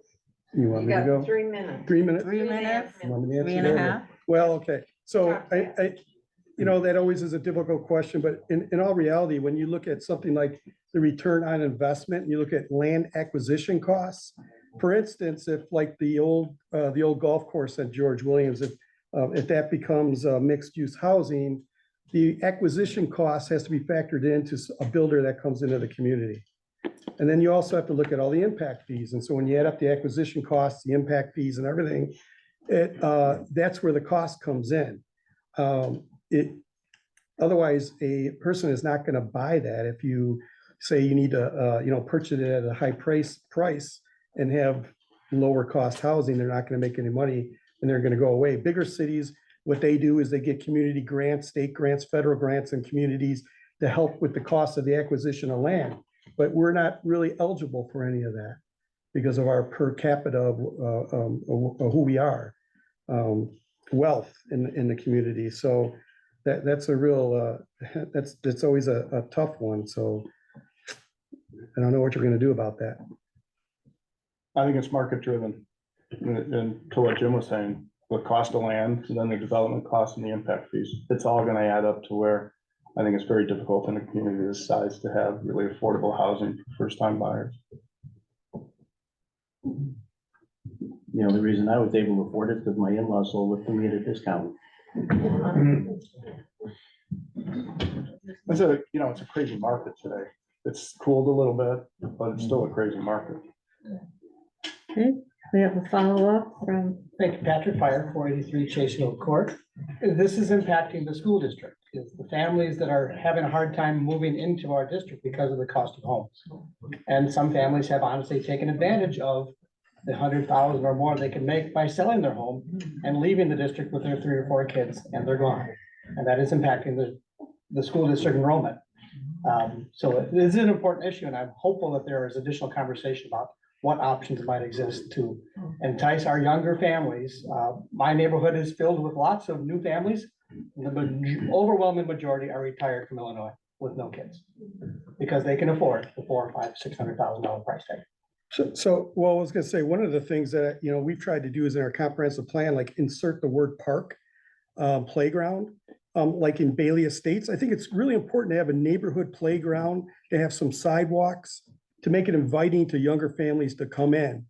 You want me to go? 3 minutes. 3 minutes? 3 minutes, You want me to answer 3.5? that? Well, okay, so that always is a difficult question, but in all reality, when you look at something like the return on investment, and you look at land acquisition costs, for instance, if like the old golf course at George Williams, if that becomes mixed use housing, the acquisition cost has to be factored into a builder that comes into the community. And then you also have to look at all the impact fees. And so when you add up the acquisition costs, the impact fees and everything, that's where the cost comes in. Otherwise, a person is not going to buy that if you say you need to, purchase it at a high price and have lower cost housing. They're not going to make any money and they're going to go away. Bigger cities, what they do is they get community grants, state grants, federal grants, and communities to help with the cost of the acquisition of land. But we're not really eligible for any of that because of our per capita of who we are, wealth in the community. So that's a real, that's always a tough one. So I don't know what you're going to do about that. I think it's market driven. And to what Jim was saying, the cost of land, and then the development costs and the impact fees, it's all gonna add up to where I think it's very difficult in a community this size to have really affordable housing for first-time buyers. The reason I was able to afford it is because my in-laws sold it to me at a discount. It's a crazy market today. It's cooled a little bit, but it's still a crazy market. Okay, we have a follow-up from, Thank you, Patrick Fire, 483 Chase Hill Court. This is impacting the school district. It's the families that are having a hard time moving into our district because of the cost of homes. And some families have honestly taken advantage of the 100,000 or more they can make by selling their home and leaving the district with their 3 or 4 kids, and they're gone. And that is impacting the school district enrollment. So it is an important issue, and I'm hopeful that there is additional conversation about what options might exist to entice our younger families. My neighborhood is filled with lots of new families. The overwhelming majority are retired from Illinois with no kids because they can afford the $400,000, $500,000, $600,000 price tag. Well, I was gonna say, one of the things that, we've tried to do is in our comprehensive plan, like insert the word park, playground, like in Bailey Estates. I think it's really important to have a neighborhood playground, to have some sidewalks, to make it inviting to younger families to come in.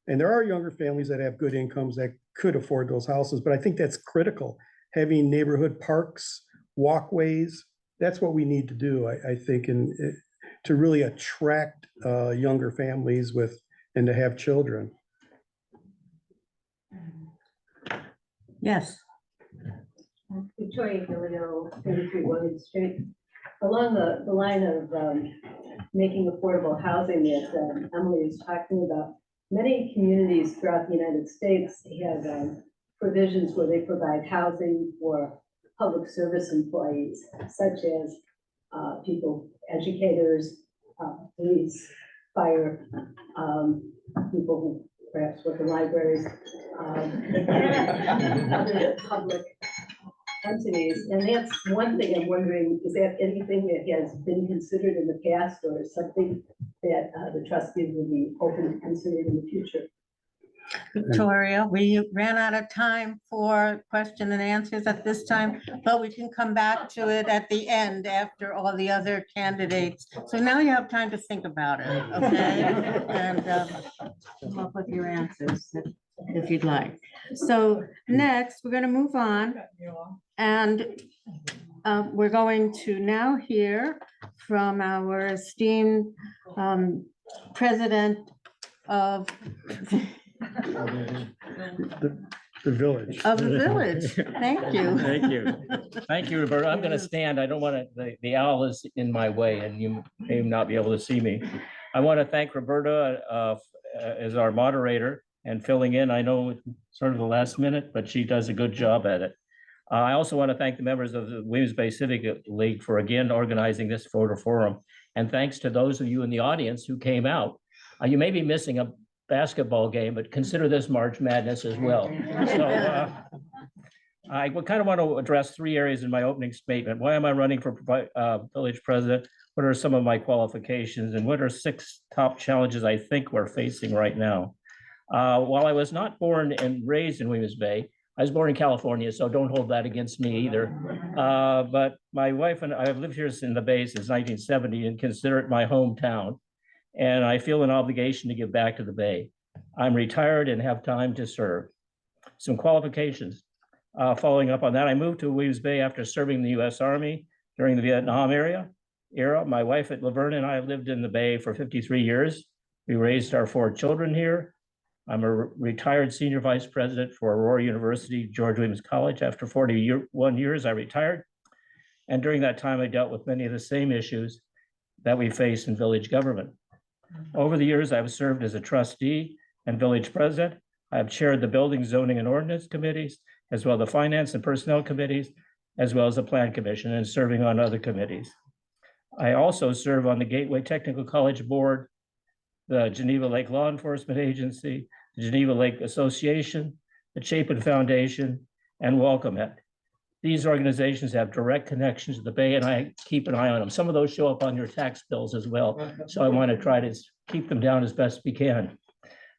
And there are younger families that have good incomes that could afford those houses, but I think that's critical. Having neighborhood parks, walkways, that's what we need to do, I think, and to really attract younger families and to have children. Yes. Victoria Gillio, 33 William Street. Along the line of making affordable housing that Emily is talking about, many communities throughout the United States have provisions where they provide housing for public service employees, such as people, educators, police, fire, people who perhaps work in libraries, other public entities. And that's one thing I'm wondering, is that anything that has been considered in the past or something that the trustees would be open to considering in the future? Victoria, we ran out of time for question and answers at this time, but we can come back to it at the end after all the other candidates. So now you have time to think about it, okay? And come up with your answers if you'd like. So next, we're going to move on. And we're going to now hear from our esteemed president of The village. Of the village. Thank you. Thank you. Thank you, Roberta. I'm going to stand. I don't want to, the owl is in my way and you may not be able to see me. I want to thank Roberta as our moderator and filling in. I know it's sort of the last minute, but she does a good job at it. I also want to thank the members of the Williams Bay Civic League for again organizing this photo forum. And thanks to those of you in the audience who came out. You may be missing a basketball game, but consider this March Madness as well. So I kind of want to address three areas in my opening statement. Why am I running for village president? What are some of my qualifications? And what are 6 top challenges I think we're facing right now? While I was not born and raised in Williams Bay, I was born in California, so don't hold that against me either. But my wife and I have lived here in the Bay since 1970 and consider it my hometown. And I feel an obligation to give back to the Bay. I'm retired and have time to serve. Some qualifications. Following up on that, I moved to Williams Bay after serving in the U.S. Army during the Vietnam era. My wife at Laverne and I lived in the Bay for 53 years. We raised our 4 children here. I'm a retired senior vice president for Aurora University, George Williams College. After 41 years, I retired. And during that time, I dealt with many of the same issues that we face in village government. Over the years, I've served as a trustee and village president. I have chaired the building, zoning, and ordinance committees, as well as the finance and personnel committees, as well as the plan commission and serving on other committees. I also serve on the Gateway Technical College Board, the Geneva Lake Law Enforcement Agency, the Geneva Lake Association, the Chapin Foundation, and Welcome It. These organizations have direct connections to the Bay, and I keep an eye on them. Some of those show up on your tax bills as well. So I want to try to keep them down as best we can.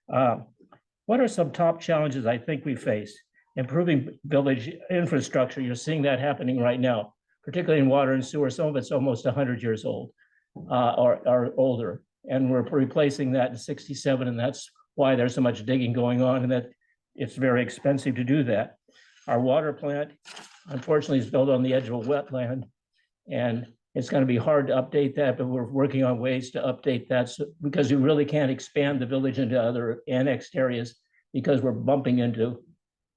What are some top challenges I think we face? Improving village infrastructure. You're seeing that happening right now, particularly in water and sewer. Some of it's almost 100 years old or older. And we're replacing that in 67. And that's why there's so much digging going on and that it's very expensive to do that. Our water plant, unfortunately, is built on the edge of a wetland. And it's going to be hard to update that, but we're working on ways to update that because we really can't expand the village into other annexed areas because we're bumping into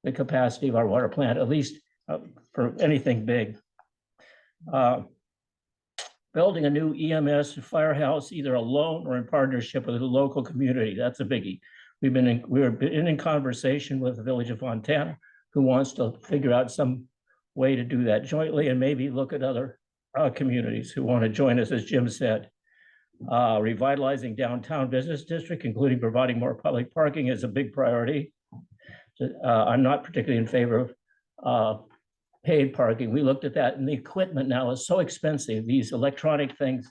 the capacity of our water plant, at least for anything big. Building a new EMS firehouse, either alone or in partnership with the local community. That's a biggie. We've been in conversation with the village of Fontana, who wants to figure out some way to do that jointly and maybe look at other communities who want to join us, as Jim said. Revitalizing downtown business district, including providing more public parking, is a big priority. I'm not particularly in favor of paid parking. We looked at that, and the equipment now is so expensive. These electronic things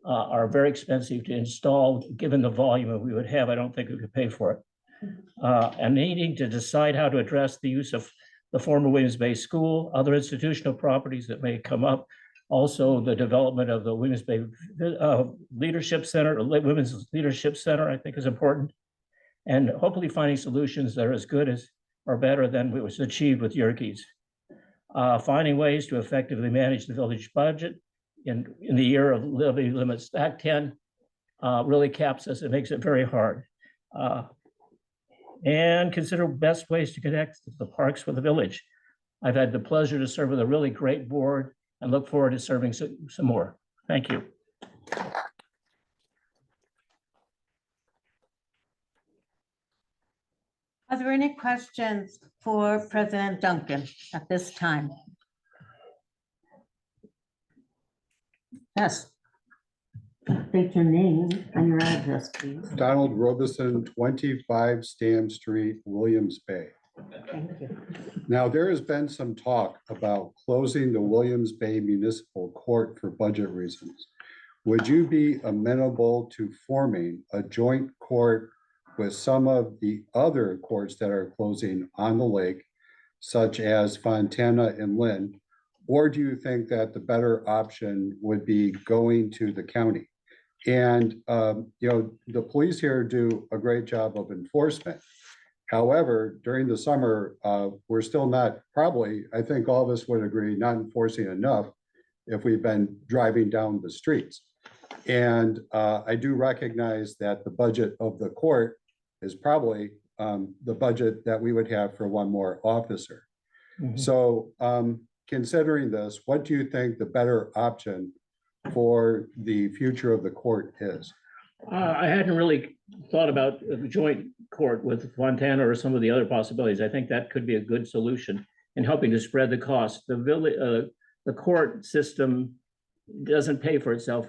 are very expensive to install. Given the volume that we would have, I don't think we could pay for it. And needing to decide how to address the use of the former Williams Bay School, other institutional properties that may come up. Also, the development of the Williams Bay Leadership Center, Women's Leadership Center, I think is important. And hopefully finding solutions that are as good as or better than what was achieved with Yerkes. Finding ways to effectively manage the village budget in the year of levy limits. Act 10 really caps us. It makes it very hard. And consider best ways to connect the parks with the village. I've had the pleasure to serve with a really great board and look forward to serving some more. Thank you. Are there any questions for President Duncan at this time? Yes. State your name and your address, please. Donald Robeson, 25 Stam Street, Williams Bay. Thank you. Now, there has been some talk about closing the Williams Bay Municipal Court for budget reasons. Would you be amenable to forming a joint court with some of the other courts that are closing on the lake, such as Fontana and Lynn? Or do you think that the better option would be going to the county? And, the police here do a great job of enforcement. However, during the summer, we're still not, probably, I think all of us would agree, not enforcing enough if we've been driving down the streets. And I do recognize that the budget of the court is probably the budget that we would have for one more officer. Mm-hmm. So considering this, what do you think the better option for the future of the court is? I hadn't really thought about a joint court with Fontana or some of the other possibilities. I think that could be a good solution. in helping to spread the cost. The court system doesn't pay for itself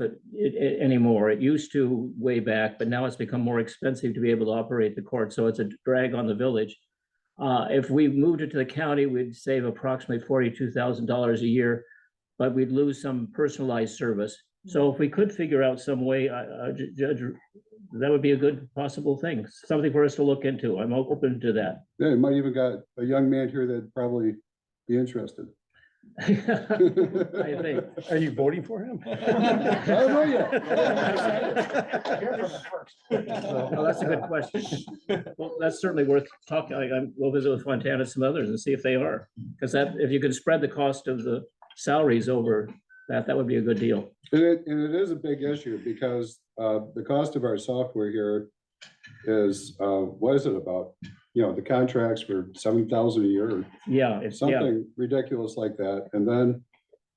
anymore. It used to way back, but now it's become more expensive to be able to operate the court, so it's a drag on the village. If we moved it to the county, we'd save approximately $42,000 a year, but we'd lose some personalized service. So if we could figure out some way, Judge, that would be a good possible thing, something for us to look into. I'm open to that. Yeah, you might even got a young man here that'd probably be interested. I think. Are you voting for him? I don't know yet. Well, that's a good question. Well, that's certainly worth talking. We'll visit with Fontana and some others and see if they are. Because that, if you could spread the cost of the salaries over that would be a good deal. And it is a big issue because the cost of our software here is, what is it about? You know, the contracts for $7,000 a year, Yeah, it's, yeah, something ridiculous like that. And then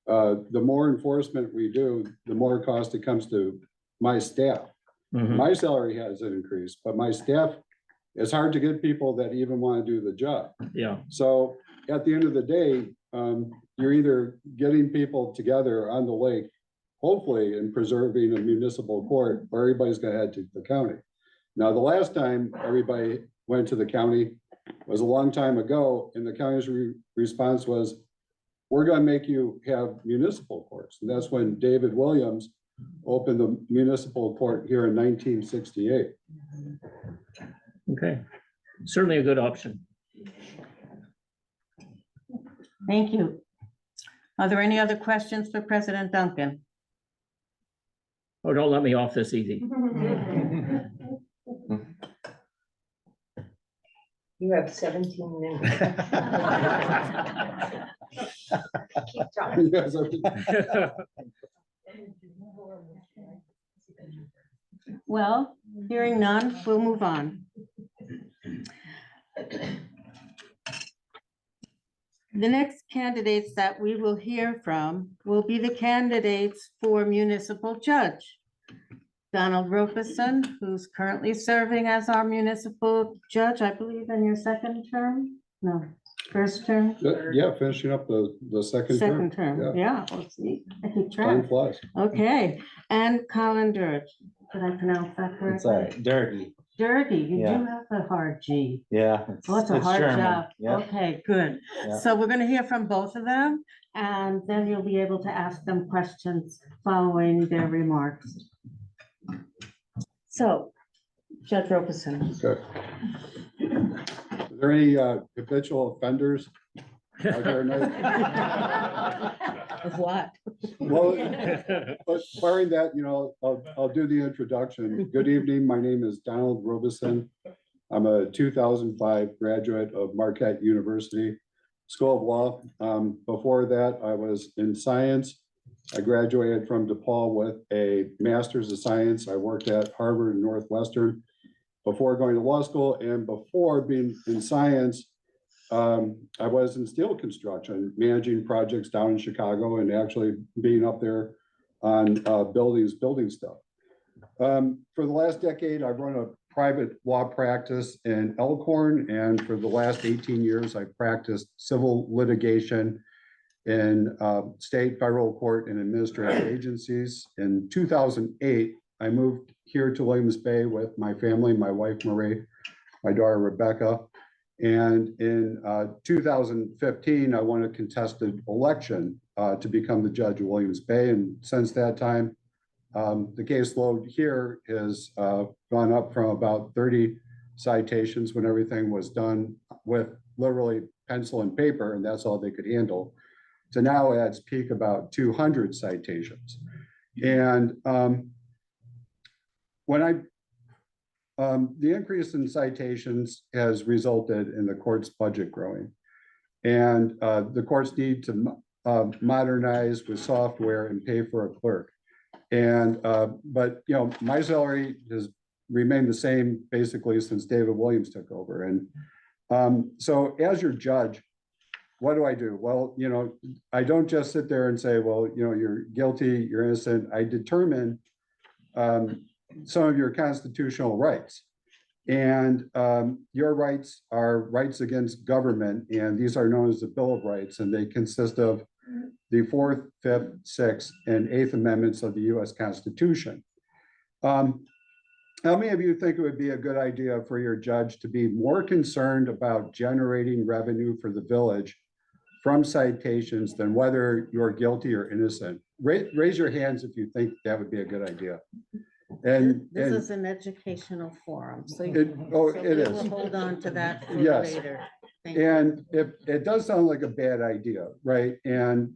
the more enforcement we do, the more cost it comes to my staff. mhm, My salary has increased, but my staff, it's hard to get people that even want to do the job. yeah, So at the end of the day, you're either getting people together on the lake, hopefully, and preserving a municipal court, or everybody's gonna head to the county. Now, the last time everybody went to the county was a long time ago, and the county's response was, we're gonna make you have municipal courts. And that's when David Williams opened the municipal court here in 1968. okay. Certainly a good option. Thank you. Are there any other questions for President Duncan? Oh, don't let me off this easy. You have 17 minutes. Keep talking. Yes, I- Well, hearing none, we'll move on. The next candidates that we will hear from will be the candidates for municipal judge. Donald Robeson, who's currently serving as our municipal judge, I believe in your second term? No, first term? Yeah, finishing up the second term. Second term, yeah, let's see, I keep Time track. flies. Okay, and Colin Dirge, did I pronounce that correctly? It's all right, dirty. Dirty, you Yeah. do have a hard G. Yeah. Oh, it's a hard German. job. Yeah. Okay, good. Yeah. So we're gonna hear from both of them, and then you'll be able to ask them questions following their remarks. So, Judge Robeson. Okay. Are there any habitual offenders out there tonight? Of what? Well, but barring that, you know, I'll do the introduction. Good evening, my name is Donald Robeson. I'm a 2005 graduate of Marquette University School of Law. Before that, I was in science. I graduated from DePaul with a master's of science. I worked at Harvard and Northwestern before going to law school, and before being in science, I was in steel construction, managing projects down in Chicago and actually being up there on building stuff. For the last decade, I've run a private law practice in Elkhorn, and for the last 18 years, I practiced civil litigation in state, federal court, and administrative agencies. In 2008, I moved here to Williams Bay with my family, my wife Marie, my daughter Rebecca. And in 2015, I won a contested election to become the judge of Williams Bay. And since that time, the caseload here has gone up from about 30 citations when everything was done with literally pencil and paper, and that's all they could handle, to now at its peak about 200 citations. And the increase in citations has resulted in the court's budget growing. And the courts need to modernize with software and pay for a clerk. And, but, you know, my salary has remained the same basically since David Williams took over. And so as your judge, what do I do? Well, you know, I don't just sit there and say, well, you know, you're guilty, you're innocent. I determine some of your constitutional rights. And your rights are rights against government, and these are known as the Bill of Rights, and they consist of the Fourth, Fifth, Sixth, and Eighth Amendments of the US Constitution. How many of you think it would be a good idea for your judge to be more concerned about generating revenue for the village from citations than whether you're guilty or innocent? Raise your hands if you think that would be a good idea. And, This and is an educational forum, so. it, oh, so it we is. will hold on to that for Yes. later. Thank you. And it does sound like a bad idea, right? And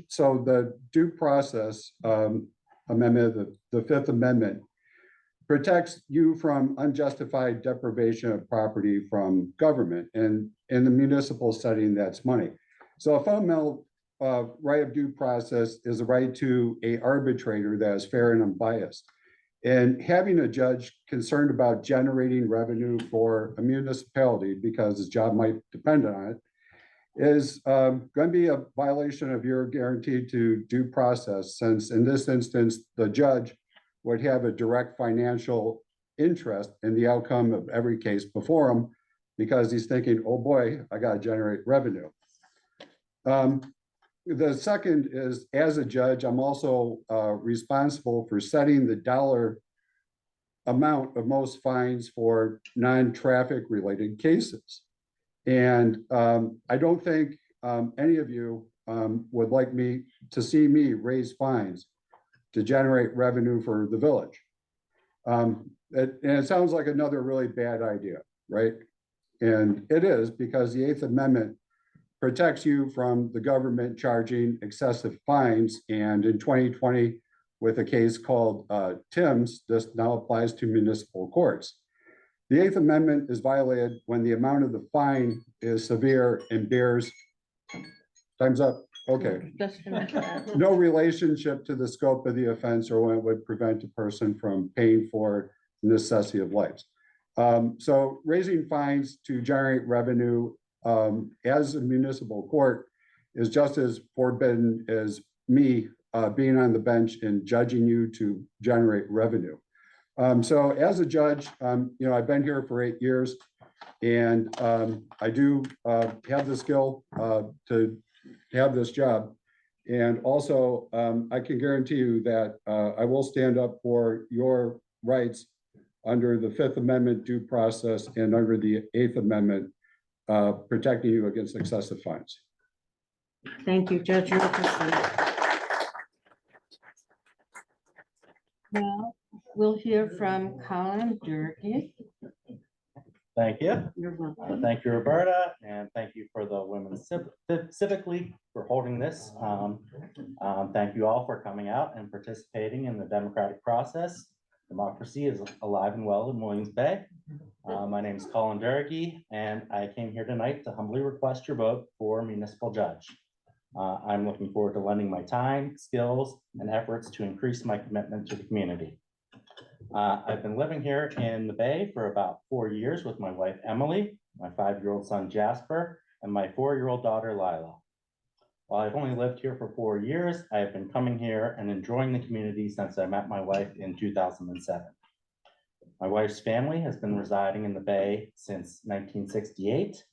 so the due process amendment, the Fifth Amendment, protects you from unjustified deprivation of property from government, and in the municipal setting, that's money. So a fundamental right of due process is a right to an arbitrator that is fair and unbiased. And having a judge concerned about generating revenue for a municipality because his job might depend on it is going to be a violation of your guarantee to due process, since in this instance, the judge would have a direct financial interest in the outcome of every case before him because he's thinking, oh boy, I got to generate revenue. The second is, as a judge, I'm also responsible for setting the dollar amount of most fines for non-traffic related cases. And I don't think any of you would like me to see me raise fines to generate revenue for the village. And it sounds like another really bad idea, right? And it is, because the Eighth Amendment protects you from the government charging excessive fines. And in 2020, with a case called Tim's, this now applies to municipal courts. The Eighth Amendment is violated when the amount of the fine is severe and bears, time's up, okay, Just finish that. no relationship to the scope of the offense or when it would prevent a person from paying for the necessity of life. So raising fines to generate revenue as a municipal court is just as forbidden as me being on the bench and judging you to generate revenue. So as a judge, I've been here for 8 years, and I do have the skill to have this job. And also, I can guarantee you that I will stand up for your rights under the Fifth Amendment due process and under the Eighth Amendment, protecting you against excessive fines. Thank you, Judge Wilkerson. Now, we'll hear from Colin Durkee. Thank you. You're welcome. Thank you, Roberta, and thank you for the Women's Civic League for holding this. Thank you all for coming out and participating in the democratic process. Democracy is alive and well in Williams Bay. My name is Colin Durkee, and I came here tonight to humbly request your vote for municipal judge. I'm looking forward to lending my time, skills, and efforts to increase my commitment to the community. I've been living here in the Bay for about 4 years with my wife, Emily, my 5-year-old son, Jasper, and my 4-year-old daughter, Lila. While I've only lived here for 4 years, I have been coming here and enjoying the community since I met my wife in 2007. My wife's family has been residing in the Bay since 1968.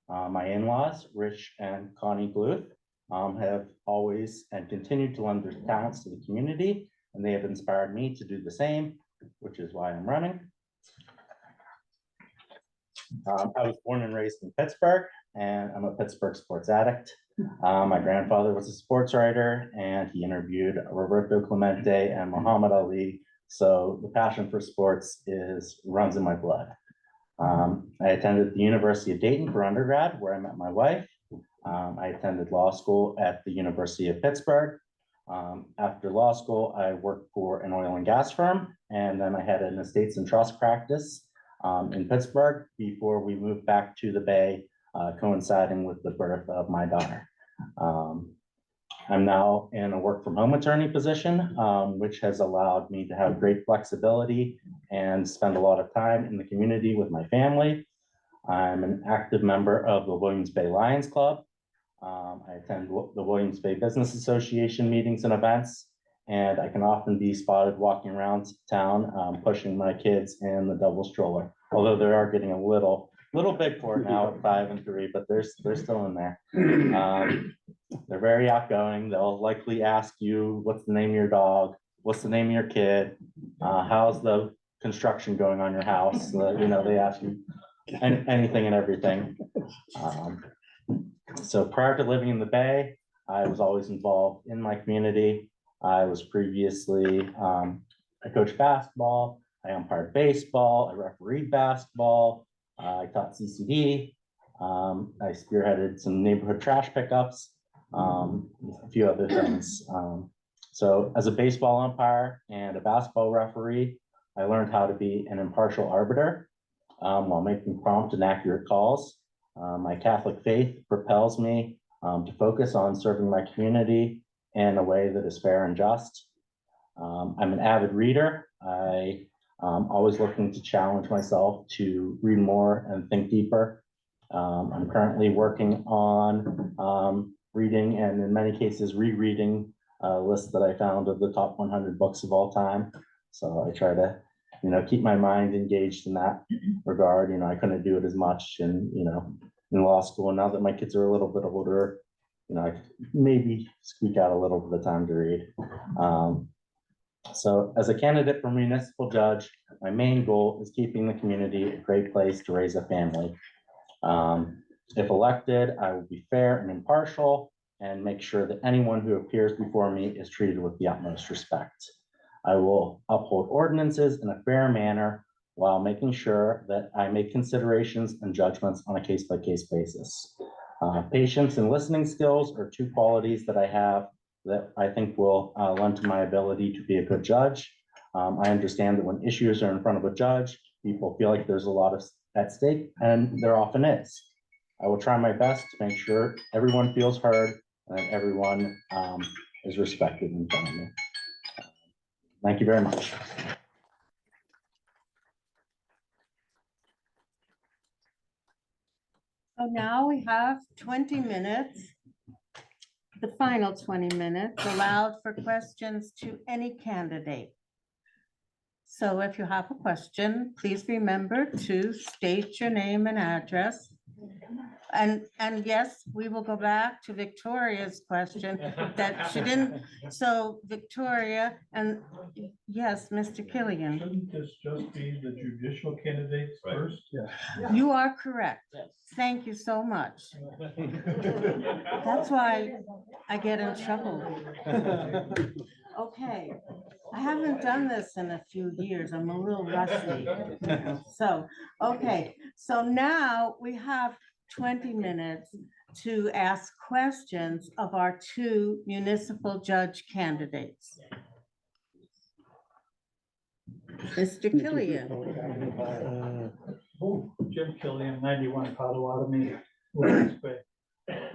My in-laws, Rich and Connie Bluth, have always and continued to lend their talents to the community, and they have inspired me to do the same, which is why I'm running. I was born and raised in Pittsburgh, and I'm a Pittsburgh sports addict. My grandfather was a sports writer, and he interviewed Roberto Clemente and Muhammad Ali. So the passion for sports runs in my blood. I attended the University of Dayton for undergrad, where I met my wife. I attended law school at the University of Pittsburgh. After law school, I worked for an oil and gas firm, and then I had an estates and trust practice in Pittsburgh before we moved back to the Bay, coinciding with the birth of my daughter. I'm now in a work from home attorney position, which has allowed me to have great flexibility and spend a lot of time in the community with my family. I'm an active member of the Williams Bay Lions Club. I attend the Williams Bay Business Association meetings and events, and I can often be spotted walking around town, pushing my kids in the double stroller. although they are getting a little big for it now at 5 and 3, but they're still in there. They're very outgoing. They'll likely ask you, what's the name of your dog? What's the name of your kid? How's the construction going on your house? You know, they ask you anything and everything. So prior to living in the Bay, I was always involved in my community. I was previously, I coached basketball, I umpired baseball, I refereed basketball, I taught CCD. I spearheaded some neighborhood trash pickups, a few other things. So as a baseball umpire and a basketball referee, I learned how to be an impartial arbiter while making prompt and accurate calls. My Catholic faith propels me to focus on serving my community in a way that is fair and just. I'm an avid reader. I always looking to challenge myself to read more and think deeper. I'm currently working on reading and in many cases rereading a list that I found of the top 100 books of all time. So I try to, you know, keep my mind engaged in that regard. You know, I couldn't do it as much in law school. Now that my kids are a little bit older, you know, I maybe squeak out a little bit of time to read. So as a candidate for municipal judge, my main goal is keeping the community a great place to raise a family. If elected, I will be fair and impartial and make sure that anyone who appears before me is treated with the utmost respect. I will uphold ordinances in a fair manner while making sure that I make considerations and judgments on a case-by-case basis. Patience and listening skills are two qualities that I have that I think will lend to my ability to be a good judge. I understand that when issues are in front of a judge, people feel like there's a lot at stake, and there often is. I will try my best to make sure everyone feels heard and that everyone is respected in front of me. Thank you very much. So now we have 20 minutes, the final 20 minutes allowed for questions to any candidate. So if you have a question, please remember to state your name and address. And yes, we will go back to Victoria's question that she didn't. So Victoria, and yes, Mr. Killian. Shouldn't this just be the judicial candidates first? You are correct. Thank you so much. That's why I get in trouble. Okay, I haven't done this in a few years. I'm a little rusty. So, okay, so now we have 20 minutes to ask questions of our two municipal judge candidates. Mr. Killian. Jim Killian, 91 Potawatomi, Williams Bay.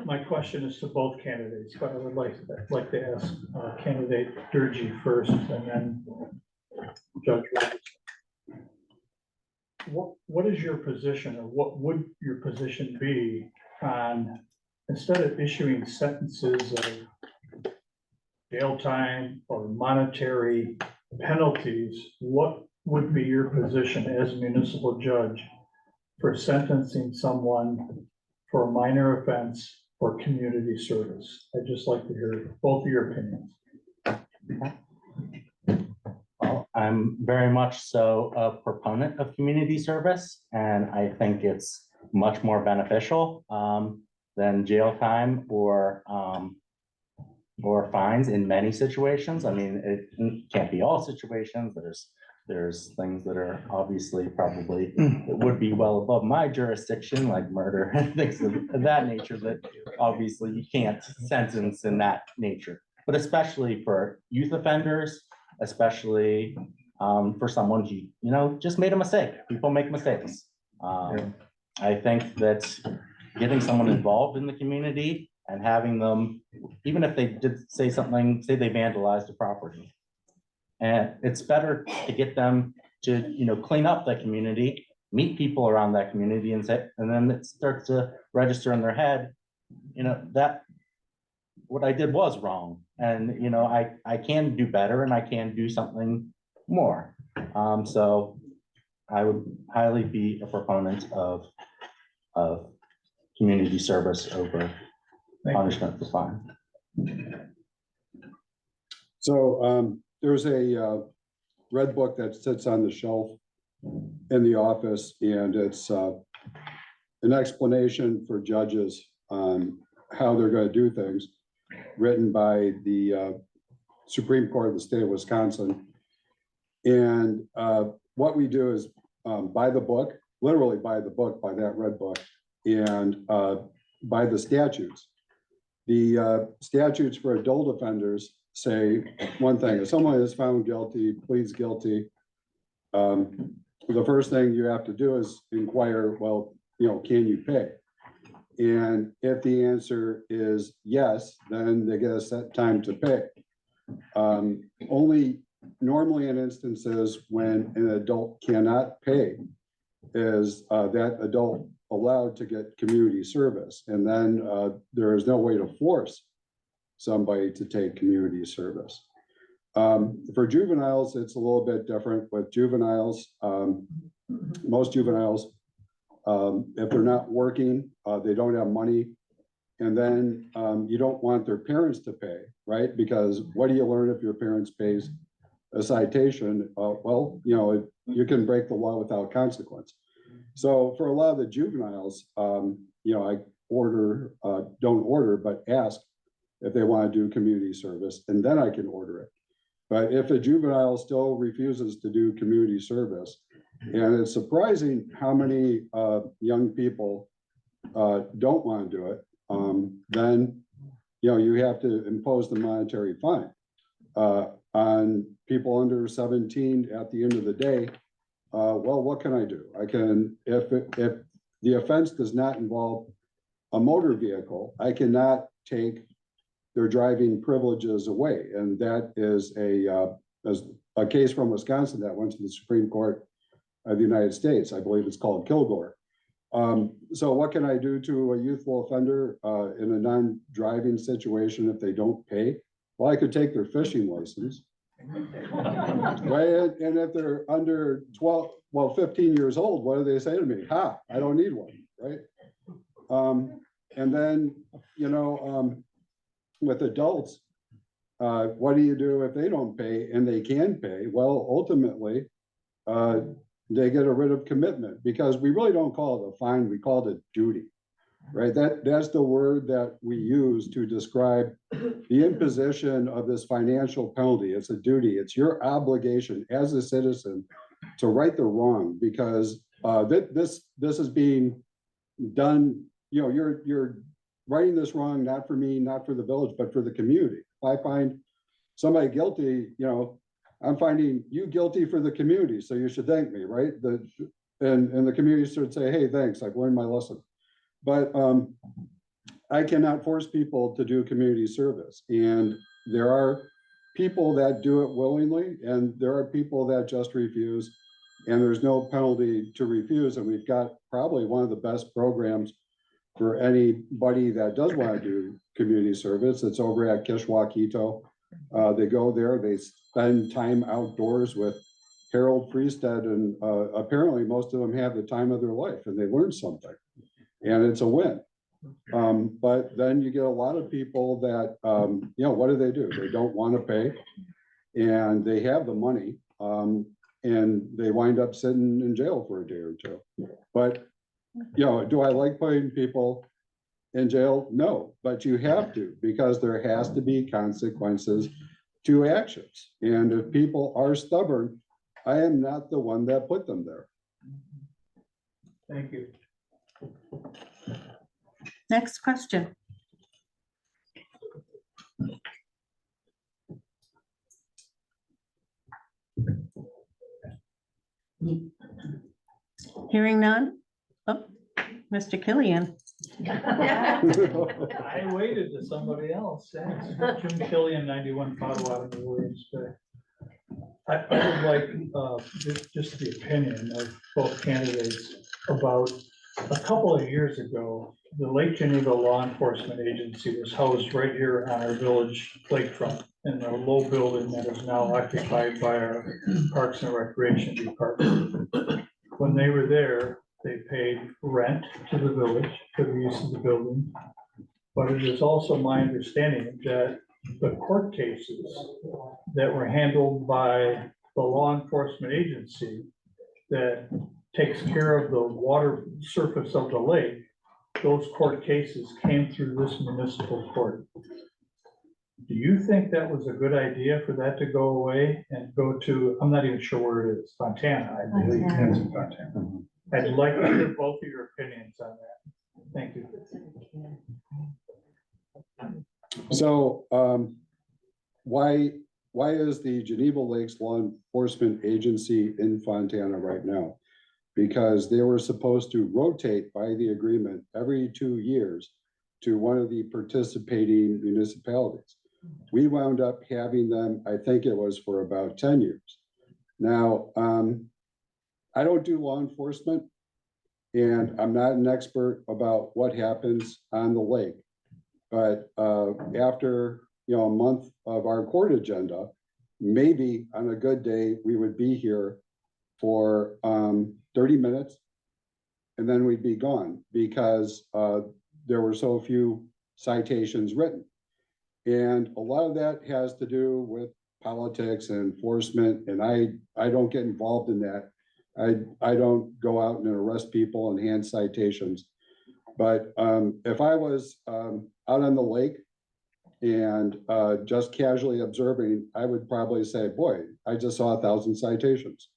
My question is to both candidates, but I would like to ask candidate Durgee first and then Judge Robertson. What is your position, or what would your position be on, instead of issuing sentences of jail time or monetary penalties, what would be your position as a municipal judge for sentencing someone for a minor offense or community service? I'd just like to hear both of your opinions. Well, I'm very much so a proponent of community service, and I think it's much more beneficial than jail time or fines in many situations. I mean, it can't be all situations. There's things that are obviously probably it would be well above my jurisdiction, like murder and things of that nature, that obviously you can't sentence in that nature. But especially for youth offenders, especially for someone who, just made a mistake. People make mistakes. I think that getting someone involved in the community and having them, even if they did say something, say they vandalized a property, and it's better to get them to, clean up that community, meet people around that community and then it starts to register in their head, that what I did was wrong. And, I can do better and I can do something more. So I would highly be a proponent of community service over punishment for fine. So there's a red book that sits on the shelf in the office, and it's an explanation for judges on how they're going to do things, written by the Supreme Court of the state of Wisconsin. And what we do is buy the book, literally buy the book, by that red book, and by the statutes. The statutes for adult offenders say one thing: if someone is found guilty, pleads guilty, the first thing you have to do is inquire, well, can you pay? And if the answer is yes, then they get a set time to pay. Only normally in instances when an adult cannot pay is that adult allowed to get community service. And then there is no way to force somebody to take community service. For juveniles, it's a little bit different. With juveniles, most juveniles, if they're not working, they don't have money. And then you don't want their parents to pay, right? Because what do you learn if your parents pays a citation? Well, you can break the law without consequence. So for a lot of the juveniles, I don't order, but ask if they want to do community service, and then I can order it. But if a juvenile still refuses to do community service, and it's surprising how many young people don't want to do it, then you have to impose the monetary fine on people under 17 at the end of the day. Well, what can I do? I can, if the offense does not involve a motor vehicle, I cannot take their driving privileges away. And that is a case from Wisconsin that went to the Supreme Court of the United States. I believe it's called Kilgore. So what can I do to a youthful offender in a non-driving situation if they don't pay? Well, I could take their fishing license. Right, and if they're under 15 years old, what do they say to me? Ha, I don't need one, right? And then, with adults, what do you do if they don't pay and they can pay? Well, ultimately, they get a writ of commitment, because we really don't call it a fine, we call it duty, right? That's the word that we use to describe the imposition of this financial penalty. It's a duty. It's your obligation as a citizen to right the wrong, because this is being done. You're righting this wrong, not for me, not for the village, but for the community. If I find somebody guilty, I'm finding you guilty for the community, so you should thank me, right? And the community should say, hey, thanks, I've learned my lesson. But I cannot force people to do community service. And there are people that do it willingly, and there are people that just refuse, and there's no penalty to refuse. And we've got probably one of the best programs for anybody that does want to do community service. It's over at Kishwaukee. They go there, they spend time outdoors with Harold Freestead, and apparently most of them have the time of their life, and they learn something, and it's a win. But then you get a lot of people that, what do? They don't want to pay, and they have the money, and they wind up sitting in jail for a day or two. But, do I like putting people in jail? No, but you have to, because there has to be consequences to actions. And if people are stubborn, I am not the one that put them there. Thank you. Next question. Hearing none? Oh, Mr. Killian. I waited to somebody else. Thanks. Jim Killian, 91 Potawatomi, Williams Bay. I would like just the opinion of both candidates about a couple of years ago. The Lake Geneva Law Enforcement Agency was housed right here on our village lakefront in a low building that is now occupied by our Parks and Recreation Department. when they were there, they paid rent to the village for the use of the building. But it is also my understanding that the court cases that were handled by the law enforcement agency that takes care of the water surface of the lake, those court cases came through this municipal court. Do you think that was a good idea for that to go away and go to, I'm not even sure where it is, Fontana, I believe. It's in Fontana. I'd like to hear both of your opinions on that. Thank you. So, why is the Geneva Lakes Law Enforcement Agency in Fontana right now? Because they were supposed to rotate by the agreement every 2 years to one of the participating municipalities. We wound up having them, I think it was for about 10 years. Now, I don't do law enforcement, and I'm not an expert about what happens on the lake. But after, a month of our court agenda, maybe on a good day, we would be here for 30 minutes, and then we'd be gone because there were so few citations written. And a lot of that has to do with politics and enforcement, and I don't get involved in that. I don't go out and arrest people and hand citations. But if I was out on the lake and just casually observing, I would probably say, boy, I just saw 1,000 citations.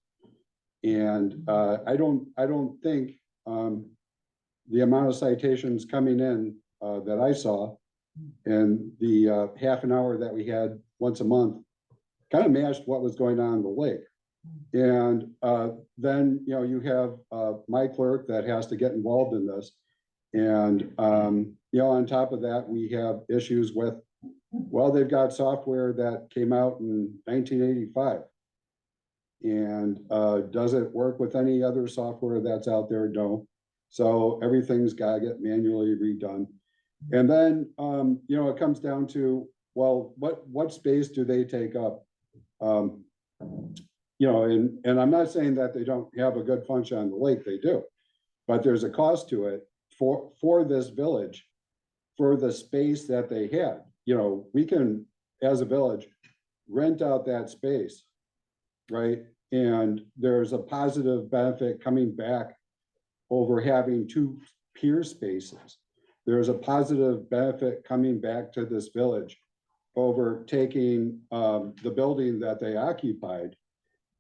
And I don't think the amount of citations coming in that I saw and the half an hour that we had once a month kind of matched what was going on in the lake. And then, you have my clerk that has to get involved in this. And, on top of that, we have issues with, well, they've got software that came out in 1985. And does it work with any other software that's out there? No. So everything's got to get manually redone. And then, it comes down to, well, what space do they take up? And I'm not saying that they don't have a good function on the lake, they do. But there's a cost to it for this village, for the space that they had. We can, as a village, rent out that space, right? And there's a positive benefit coming back over having 2 pier spaces. There's a positive benefit coming back to this village over taking the building that they occupied.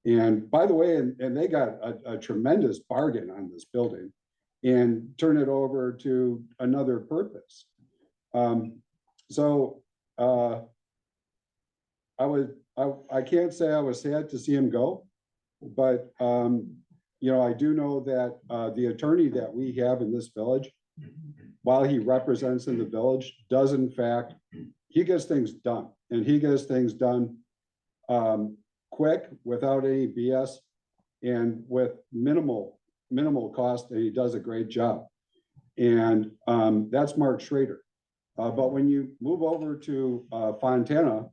And by the way, and they got a tremendous bargain on this building and turn it over to another purpose. I can't say I was sad to see him go, but I do know that the attorney that we have in this village, while he represents in the village, does in fact, he gets things done, and he gets things done quick, without any BS, and with minimal cost, and he does a great job. And that's Mark Schrader. But when you move over to Fontana,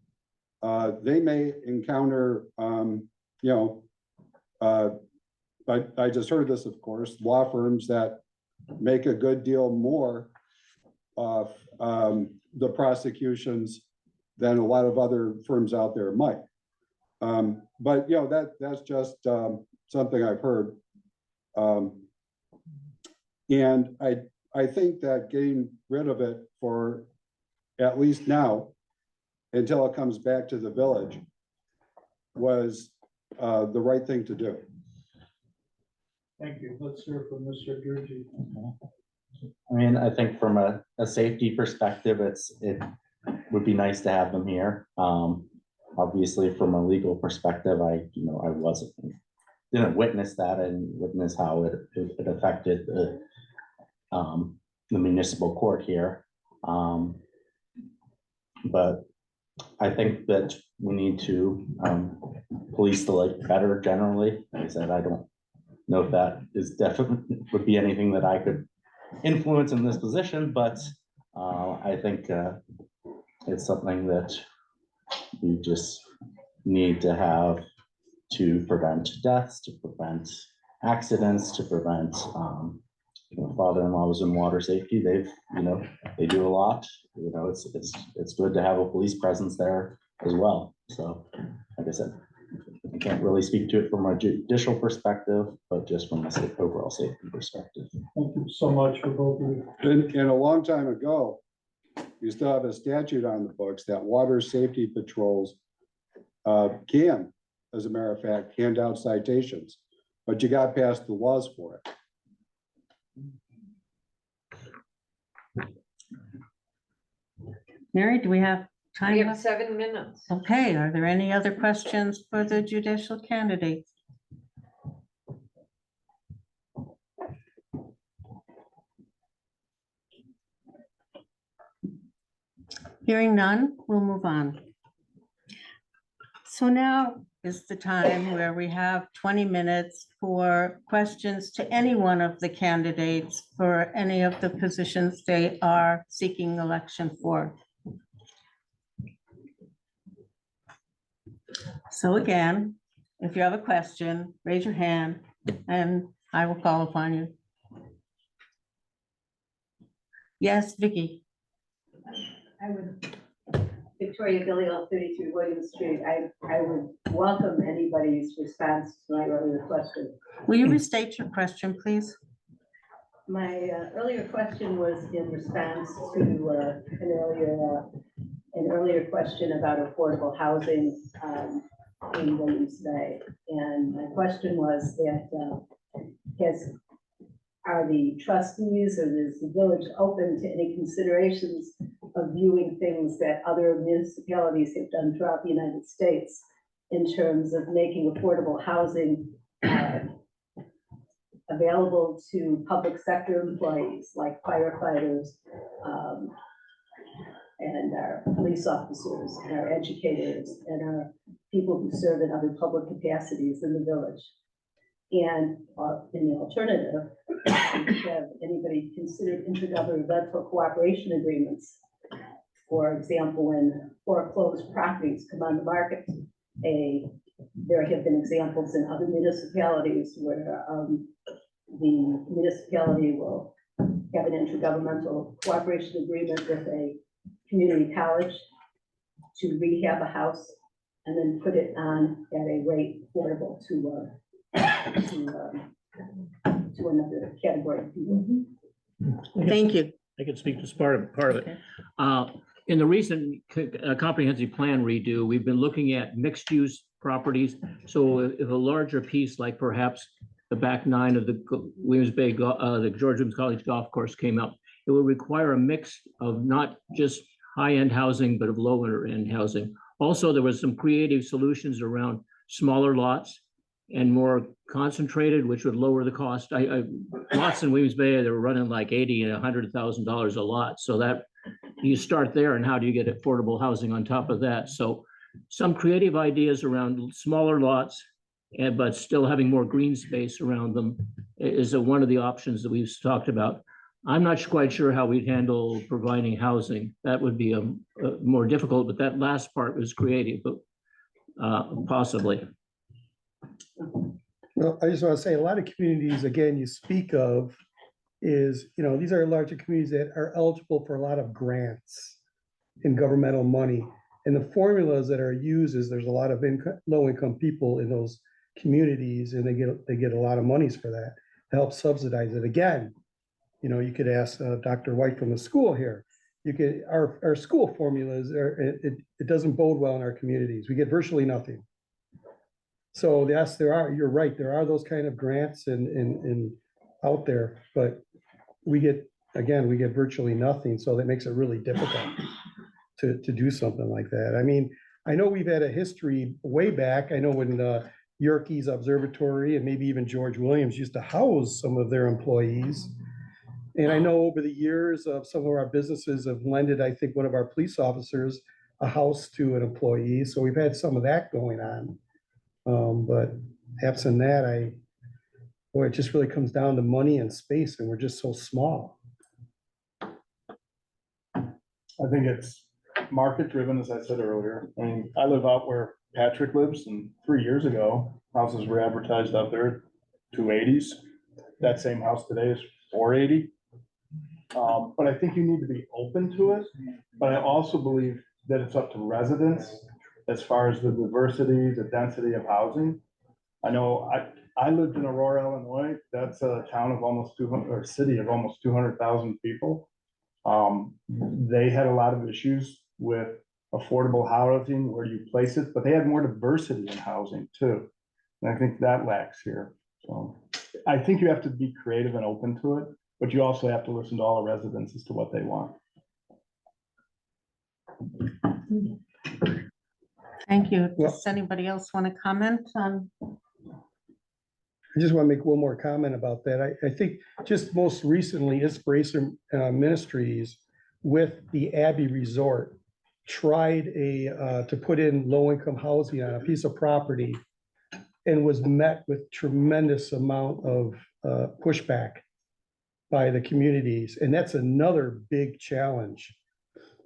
they may encounter, I just heard this, of course, law firms that make a good deal more of the prosecutions than a lot of other firms out there might. But that's just something I've heard. And I think that getting rid of it for at least now, until it comes back to the village, was the right thing to do. Thank you. Let's hear from Mr. Gurji. I mean, I think from a safety perspective, it would be nice to have them here. Obviously, from a legal perspective, I didn't witness that and witness how it affected the municipal court here. But I think that we need to police the lake better generally. Like I said, I don't know if that is definitely would be anything that I could influence in this position, but I think it's something that we just need to have to prevent deaths, to prevent accidents, to prevent, father-in-law was in water safety. They've, they do a lot. It's good to have a police presence there as well. So, like I said, I can't really speak to it from a judicial perspective, but just from a overall safety perspective. Thank you so much for both of you. And a long time ago, you still have a statute on the books that water safety patrols can, as a matter of fact, hand out citations, but you got past the laws for it. Mary, do we have time We have left? 7 minutes. Okay, are there any other questions for the judicial candidates? Hearing none, we'll move on. So now is the time where we have 20 minutes for questions to any one of the candidates for any of the positions they are seeking election for. So again, if you have a question, raise your hand and I will call upon you. Yes, Vicky. I would, Victoria Gilliel, 33 William Street. I would welcome anybody's response to my earlier question. Will you restate your question, please? My earlier question was in response to an earlier question about affordable housing in Williams Bay. And my question was that are the trustees or is the village open to any considerations of viewing things that other municipalities have done throughout the United States in terms of making affordable housing available to public sector employees like firefighters and our police officers and our educators and our people who serve in other public capacities in the village? And in the alternative, have anybody considered intergovernmental cooperation agreements? For example, when foreclosed properties come on the market, there have been examples in other municipalities where the municipality will have an intergovernmental cooperation agreement with a community college to rehab a house and then put it on at a rate affordable to another category of people. Thank you. I can speak to part of it. In the recent comprehensive plan redo, we've been looking at mixed use properties. So if a larger piece, like perhaps the back 9 of the Williams Bay, the George Williams College Golf Course came out, it will require a mix of not just high-end housing, but of lower-end housing. Also, there was some creative solutions around smaller lots and more concentrated, which would lower the cost. Lots in Williams Bay, they were running like $80,000 and $100,000 a lot. So that you start there, and how do you get affordable housing on top of that? So some creative ideas around smaller lots, but still having more green space around them is one of the options that we've talked about. I'm not quite sure how we'd handle providing housing. That would be more difficult, but that last part was creative, but possibly. Well, I just want to say a lot of communities, again, you speak of is, these are larger communities that are eligible for a lot of grants and governmental money. And the formulas that are used is there's a lot of low-income people in those communities, and they get a lot of monies for that to help subsidize it. Again, you could ask Dr. White from the school here. You could our school formulas it doesn't bode well in our communities. We get virtually nothing. So yes, you're right. There are those kind of grants and out there, but we get virtually nothing. So that makes it really difficult to do something like that. I mean, I know we've had a history way back. I know when Yerkes Observatory and maybe even George Williams used to house some of their employees. And I know over the years of some of our businesses have lended, I think, one of our police officers a house to an employee. So we've had some of that going on. But absent that, it just really comes down to money and space, and we're just so small. I think it's market driven, as I said earlier. I mean, I live out where Patrick lives, and 3 years ago, houses were advertised out there 280s. That same house today is 480. But I think you need to be open to it. But I also believe that it's up to residents as far as the diversity, the density of housing. I know I lived in Aurora, Illinois. That's a town of almost 200, or city of almost 200,000 people. They had a lot of issues with affordable housing, where you place it, but they had more diversity in housing too. And I think that lacks here. So I think you have to be creative and open to it, but you also have to listen to all the residents as to what they want. Thank you. Well- Does anybody else want to comment on? I just want to make one more comment about that. I think just most recently, Inspiration Ministries with the Abbey Resort tried to put in low-income housing on a piece of property and was met with tremendous amount of pushback by the communities. And that's another big challenge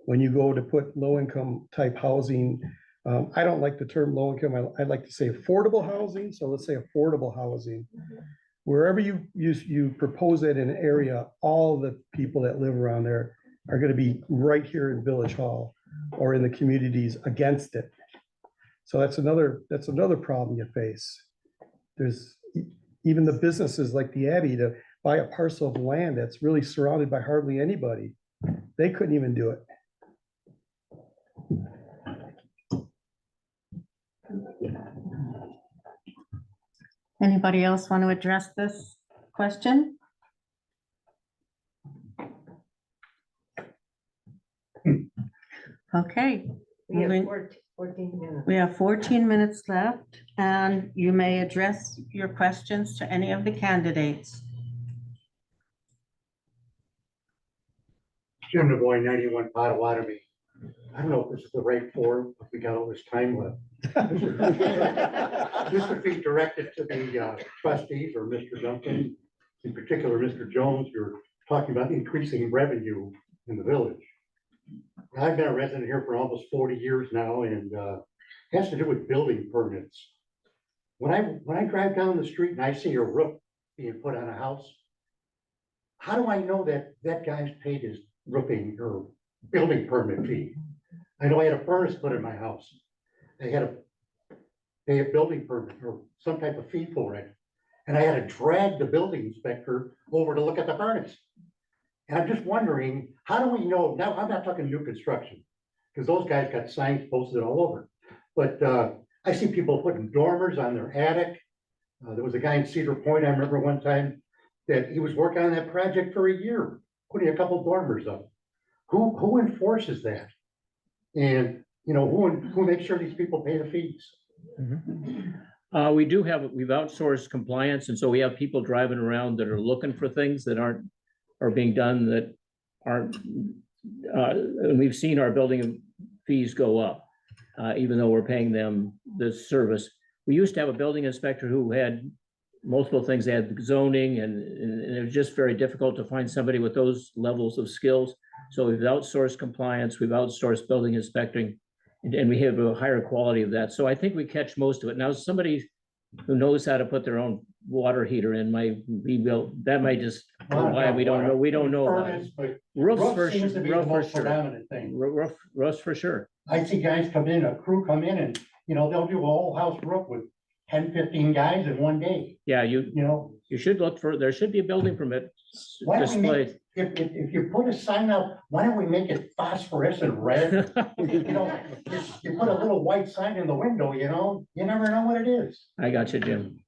when you go to put low-income type housing. I don't like the term low income. I like to say affordable housing. So let's say affordable housing. Wherever you propose it in an area, all the people that live around there are going to be right here in Village Hall or in the communities against it. So that's another problem you face. There's even the businesses like the Abbey to buy a parcel of land that's really surrounded by hardly anybody. They couldn't even do it. Anybody else want to address this question? Okay, We have moving- 14 minutes. we have 14 minutes left, and you may address your questions to any of the candidates. Jim DeBoy, 91 Potawatomi. I don't know if this is the right forum, if we got all this time left. This would be directed to the trustees or Mr. Duncan, in particular, Mr. Jones. You're talking about increasing revenue in the village. I've been a resident here for almost 40 years now, and it has to do with building permits. When I drive down the street and I see a roof being put on a house, how do I know that that guy's paid his roofing or building permit fee? I know I had a furnace put in my house. I had to pay a building permit or some type of fee for it. And I had to drag the building inspector over to look at the furnace. And I'm just wondering, how do we know? Now, I'm not talking new construction, because those guys got signs posted all over. But I see people putting dormers on their attic. There was a guy in Cedar Point, I remember one time, that he was working on that project for a year, putting a couple dormers up. Who enforces that? And, you know, who makes sure these people pay the fees? We've outsourced compliance, and so we have people driving around that are looking for things that are being done that aren't, and we've seen our building fees go up, even though we're paying them this service. We used to have a building inspector who had multiple things. They had zoning, and it was just very difficult to find somebody with those levels of skills. So we've outsourced compliance, we've outsourced building inspecting, and we have a higher quality of that. So I think we catch most of it. Now, somebody who knows how to put their own water heater in might be built, that might just, why we don't know. Furnace, but Roofs for seems to be the roof for most sure. predominant thing. Roofs for sure. I see guys come in, a crew come in and, you know, they'll do a whole house roof with 10, 15 guys in one day, Yeah, you know? you should look for, there should be a building permit Why don't we make, displayed. if you put a sign up, why don't we make it phosphorescent red? You know, you put a little white sign in the window, you know, you never know what it is. I got you, Jim.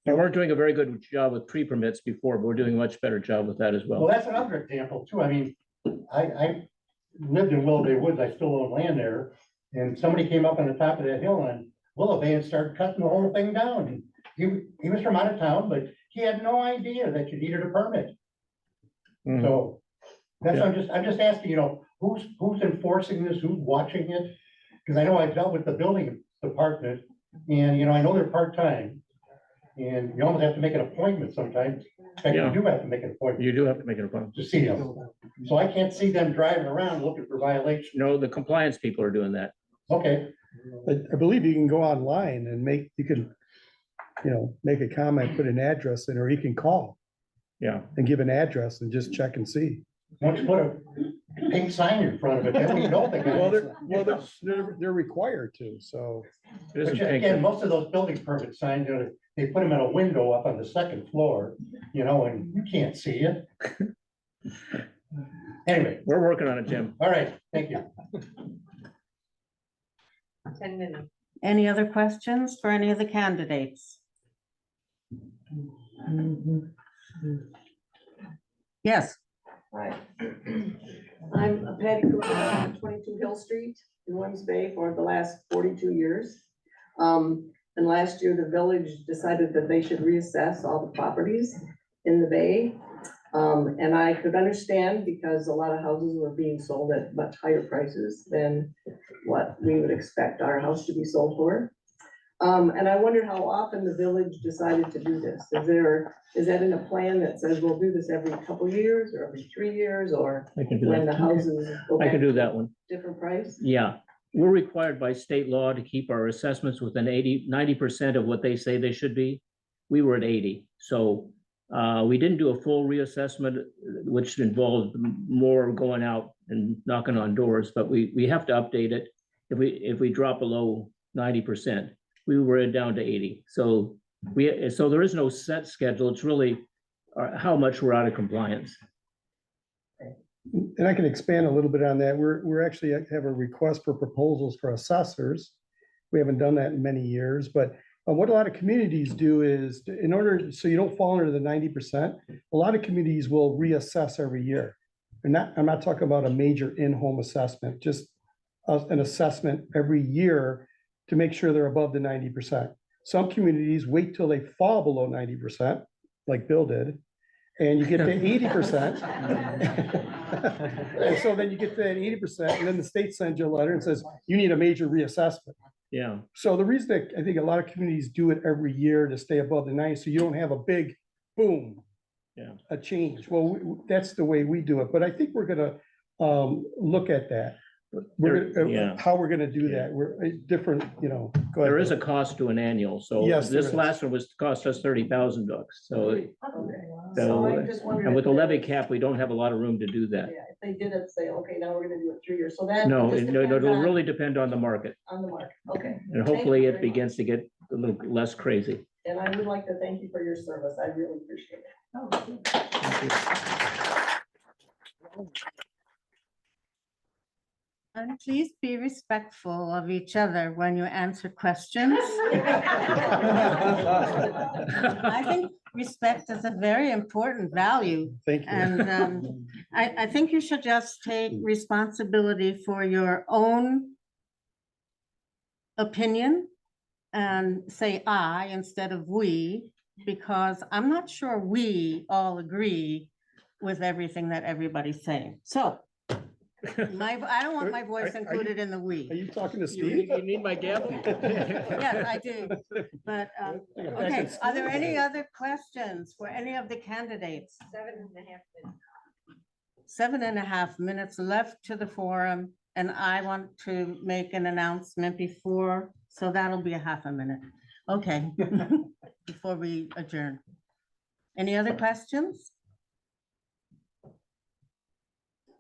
We weren't doing a very good job with pre-permits before, but we're doing a much better job with that as Well, well. that's another example too. I mean, I lived in Willow Bay Woods. I still own land there. And somebody came up on the top of that hill on Willow Bay and started cutting the whole thing down. And he was from out of town, but he had no idea that you needed a permit. Mhm. So that's, Yeah. I'm just asking, you know, who's enforcing this? Who's watching it? Because I know I've dealt with the building department and, you know, I know they're part-time. And you almost have to make an appointment sometimes. In fact, Yeah. you do have to make an appointment You do have to make an appointment. to see them. So I can't see them driving around looking for violations. No, the compliance people are doing that. Okay, I believe you can go online and you can make a comment, put an address in, or he can call Yeah. and give an address and just check and see. Once you put a pink sign in front of it, then we know the Well, guy. they're required to, so. It isn't But pink. again, most of those building permit signs, they put them in a window up on the second floor, and you can't see it. Anyway, We're working on it, Jim. all right, thank you. 10 minutes. Any other questions for any of the candidates? Yes, Hi. I'm Patty Cooper, 22 Hill Street in Williams Bay for the last 42 years. And last year, the village decided that they should reassess all the properties in the bay. And I could understand because a lot of houses were being sold at much higher prices than what we would expect our house to be sold for. And I wondered how often the village decided to do this. Is that in a plan that says we'll do this every couple years or every 3 years, or I can do when the that. houses go I back can do to that one. different price? Yeah, we're required by state law to keep our assessments within 90% of what they say they should be. We were at 80, so we didn't do a full reassessment, which involved more going out and knocking on doors, but we have to update it. If we drop below 90%, we were down to 80. So there is no set schedule. It's really how much we're out of compliance. And I can expand a little bit on that. We're actually have a request for proposals for assessors. We haven't done that in many years, but what a lot of communities do is, in order, so you don't fall under the 90%, a lot of communities will reassess every year. I'm not talking about a major in-home assessment, just an assessment every year to make sure they're above the 90%. Some communities wait till they fall below 90%, like Bill did, and you get to 80%. And so then you get to that 80%, and then the state sends you a letter and says, you need a major reassessment. Yeah. So the reason that I think a lot of communities do it every year to stay above the 90, so you don't have a big boom, a change. Well, that's the way we do it, but I think we're gonna look at that. How we're gonna do that. We're different, go ahead. There is a cost to an annual, so Yes, there this is. last one cost us $30,000. So, So I just wondered and with the if levy they- cap, we don't have a lot of room to do that. Yeah, if they didn't say, okay, now we're gonna do it 3 years, so that. No, just it'll depends on- really depend on the market, On the market, okay. and Thank hopefully you it very much. begins to get a little less crazy. And I would like to thank you for your service, I really appreciate it. and please be respectful of each other when you answer questions. I think respect is a very important value. Thank you. And I think you should just take responsibility for your own opinion and say I instead of we, because I'm not sure we all agree with everything that everybody's saying. So I don't want my voice Are you- included in the we. Are you talking to You Steve? need my gavel? Yes, I do. But, okay, are there any other questions for any of the candidates? 7.5 minutes. 7.5 minutes left to the forum, and I want to make an announcement before, so that'll be a half a minute. Okay, before we adjourn. Any other questions?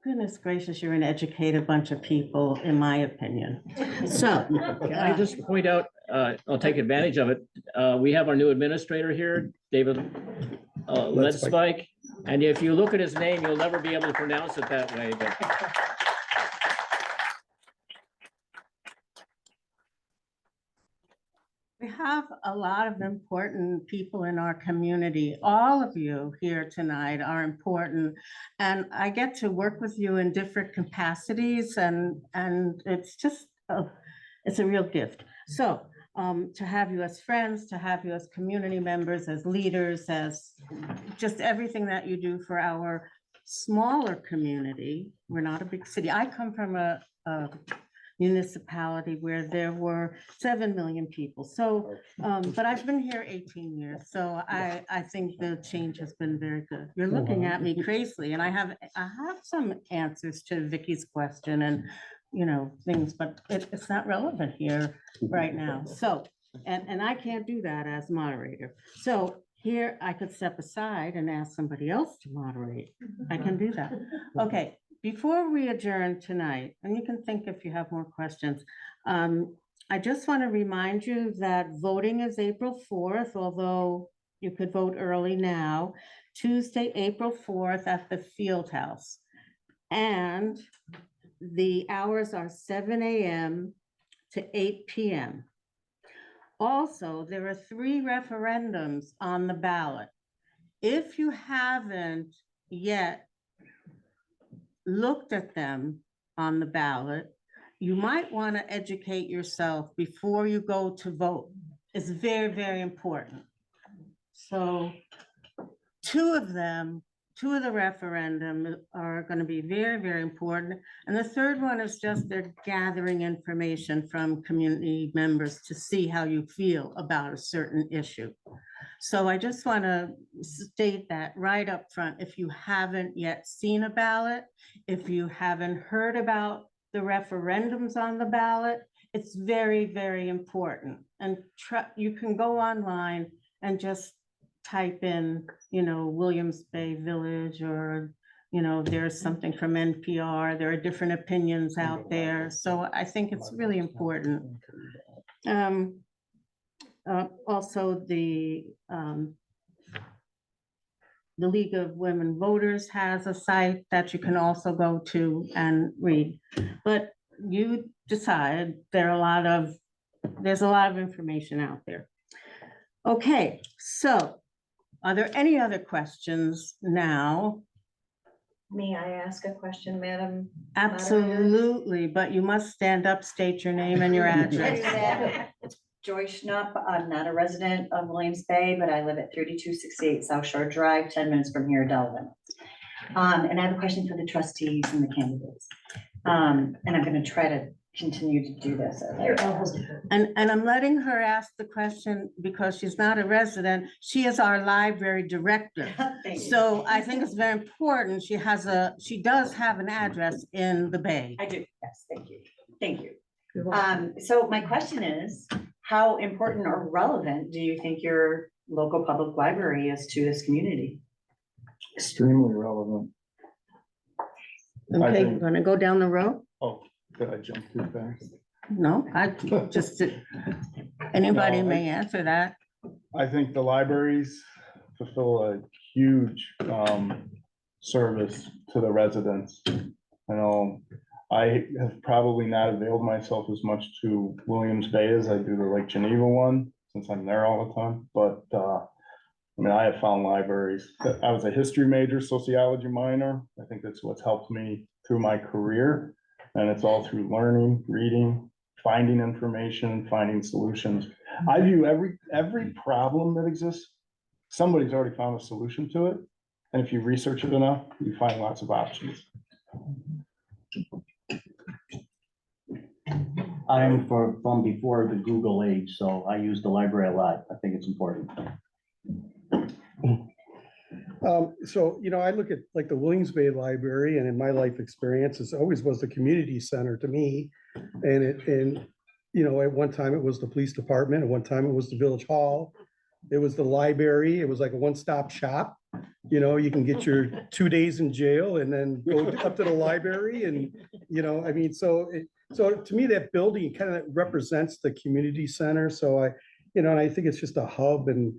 Goodness gracious, you're an educated bunch of people, in my opinion. So. Can I just point out, I'll take advantage of it. We have our new administrator here, David Ledspike. And if you look at his name, you'll never be able to pronounce it that way, but. We have a lot of important people in our community. All of you here tonight are important. And I get to work with you in different capacities and it's just, it's a real gift. So to have you as friends, to have you as community members, as leaders, as just everything that you do for our smaller community. We're not a big city. I come from a municipality where there were 7 million people. So, but I've been here 18 years. So I think the change has been very good. You're looking at me crazily, and I have some answers to Vicky's question and, things, but it's not relevant here right now. So And I can't do that as moderator. So here I could step aside and ask somebody else to moderate. I can do that. Okay, before we adjourn tonight, and you can think if you have more questions, I just want to remind you that voting is April 4th, although you could vote early now, Tuesday, April 4th at the Field House. And the hours are 7 a.m. to 8 p.m. Also, there are 3 referendums on the ballot. If you haven't yet looked at them on the ballot, you might want to educate yourself before you go to vote. It's very, very important. So 2 of the referendum are going to be very, very important. And the third one is just they're gathering information from community members to see how you feel about a certain issue. So I just want to state that right up front. If you haven't yet seen a ballot, if you haven't heard about the referendums on the ballot, it's very, very important. And you can go online and just type in, Williams Bay Village, or, there's something from NPR. There are different opinions out there. So I think it's really important. Also, the League of Women Voters has a site that you can also go to and read. But you decide, there's a lot of information out there. Okay, so are there any other questions now? May I ask a question, Madam? Absolutely, but you must stand up, state your name and your address. Joyce Schnupp. I'm not a resident of Williams Bay, but I live at 3268 South Shore Drive, 10 minutes from here, Delvin. And I have a question for the trustees and the candidates. And I'm going to try to continue to do this. And I'm letting her ask the question because she's not a resident. She is our library director. So I think it's very important. She does have an address in the Bay. I do, yes, thank you. Thank you. So my question is, how important or relevant do you think your local public library is to this community? Extremely relevant. Okay, we're gonna go down the road? Oh, did I jump too fast? No, I just, anybody No, may answer that. I think the libraries fulfill a huge service to the residents. I know I have probably not availed myself as much to Williams Bay as I do the Lake Geneva one, since I'm there all the time. But I have found libraries. I was a history major, sociology minor. I think that's what's helped me through my career. And it's all through learning, reading, finding information, finding solutions. I view every problem that exists, somebody's already found a solution to it. And if you research it enough, you find lots of options. I am from before the Google age, so I use the library a lot. I think it's important. So, I look at like the Williams Bay Library, and in my life experience, it always was the community center to me. And at one time it was the police department, at one time it was the village hall. It was the library. It was like a one-stop shop. You can get your 2 days in jail and then go up to the library and, so to me, that building kind of represents the community center. So and I think it's just a hub, and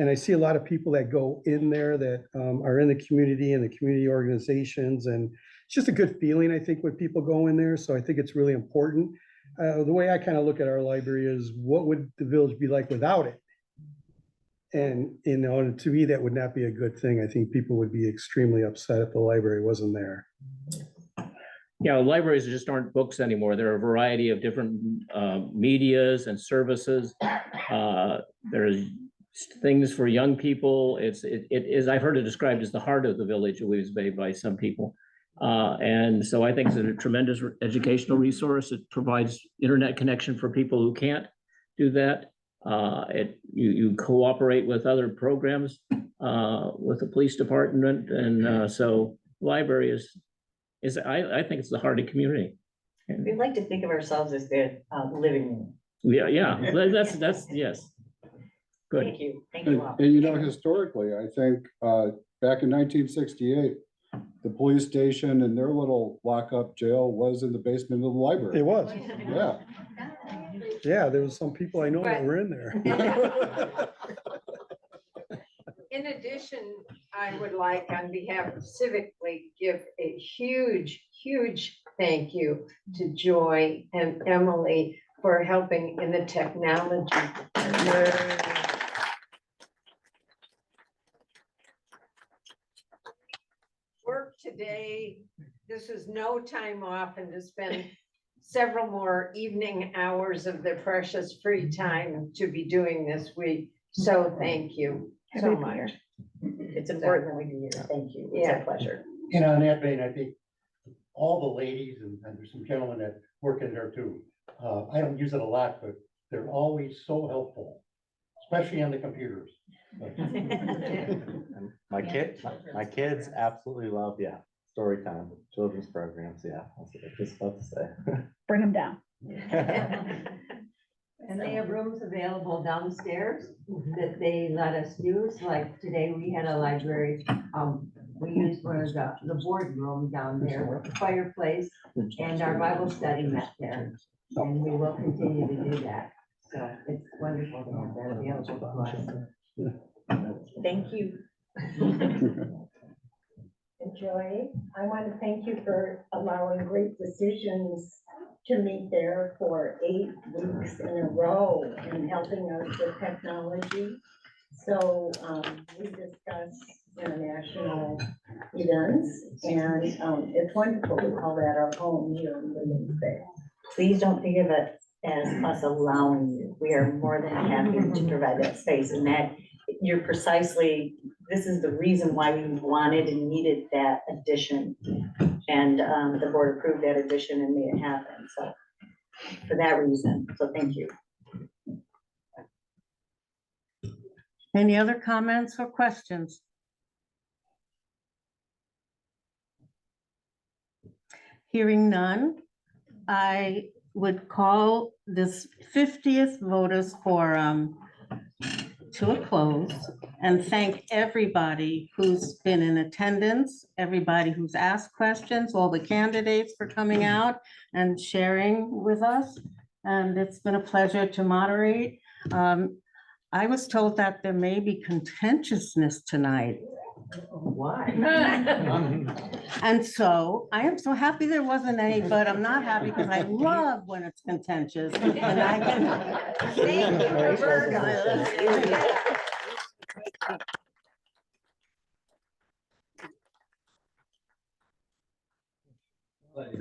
I see a lot of people that go in there that are in the community and the community organizations, and it's just a good feeling, I think, when people go in there. So I think it's really important. The way I kind of look at our library is, what would the village be like without it? And, to me, that would not be a good thing. I think people would be extremely upset if the library wasn't there. Yeah, libraries just aren't books anymore. There are a variety of different medias and services. There's things for young people. It is, I've heard it described as the heart of the village of Williams Bay by some people. And so I think it's a tremendous educational resource. It provides internet connection for people who can't do that. You cooperate with other programs, with the police department. And so library I think it's the heart of the community. We like to think of ourselves as the living room Yeah, that's, yes. Good. Thank you. Thank And you all. and you know, historically, I think, back in 1968, the police station and their little lockup jail was in the basement of the library. It was. Yeah. Yeah, there was some people I know that were in there. In addition, I would like, on behalf of Civic League, give a huge, huge thank you to Joy and Emily for helping in the technology. Work today, this is no time off, and to spend several more evening hours of their precious free time to be doing this week. So thank you so much. It's important that we be here. Thank you. It's Yeah. a pleasure. And on that vein, I think all the ladies and there's some gentlemen that work in there too. I don't use it a lot, but they're always so helpful, especially on the computers. And my kids absolutely love, yeah, story time, children's programs, yeah, that's what I was just about to say. Bring them down. And they have rooms available downstairs that they let us use, like today we had a library, we used one of the boardroom down there with the fireplace, and our Bible study met there, and we will continue to do that, so it's wonderful to have that available to us. Thank you. Joy, I want to thank you for allowing Great Decisions to meet there for 8 weeks in a row and helping us with technology. So we discuss international events, and it's wonderful. We call that our home here in Williams Bay. Please don't think of it as us allowing you. We are more than happy to provide that space, and that you're precisely, this is the reason why we wanted and needed that addition. And the board approved that addition and made it happen. So for that reason, so thank you. Any other comments or questions? Hearing none, I would call this 50th voters forum to a close and thank everybody who's been in attendance, everybody who's asked questions, all the candidates for coming out and sharing with us. And it's been a pleasure to moderate. I was told that there may be contentiousness tonight. Why? And so I am so happy there wasn't any, but I'm not happy because I love when it's contentious. And I can. Thank you, Roberta.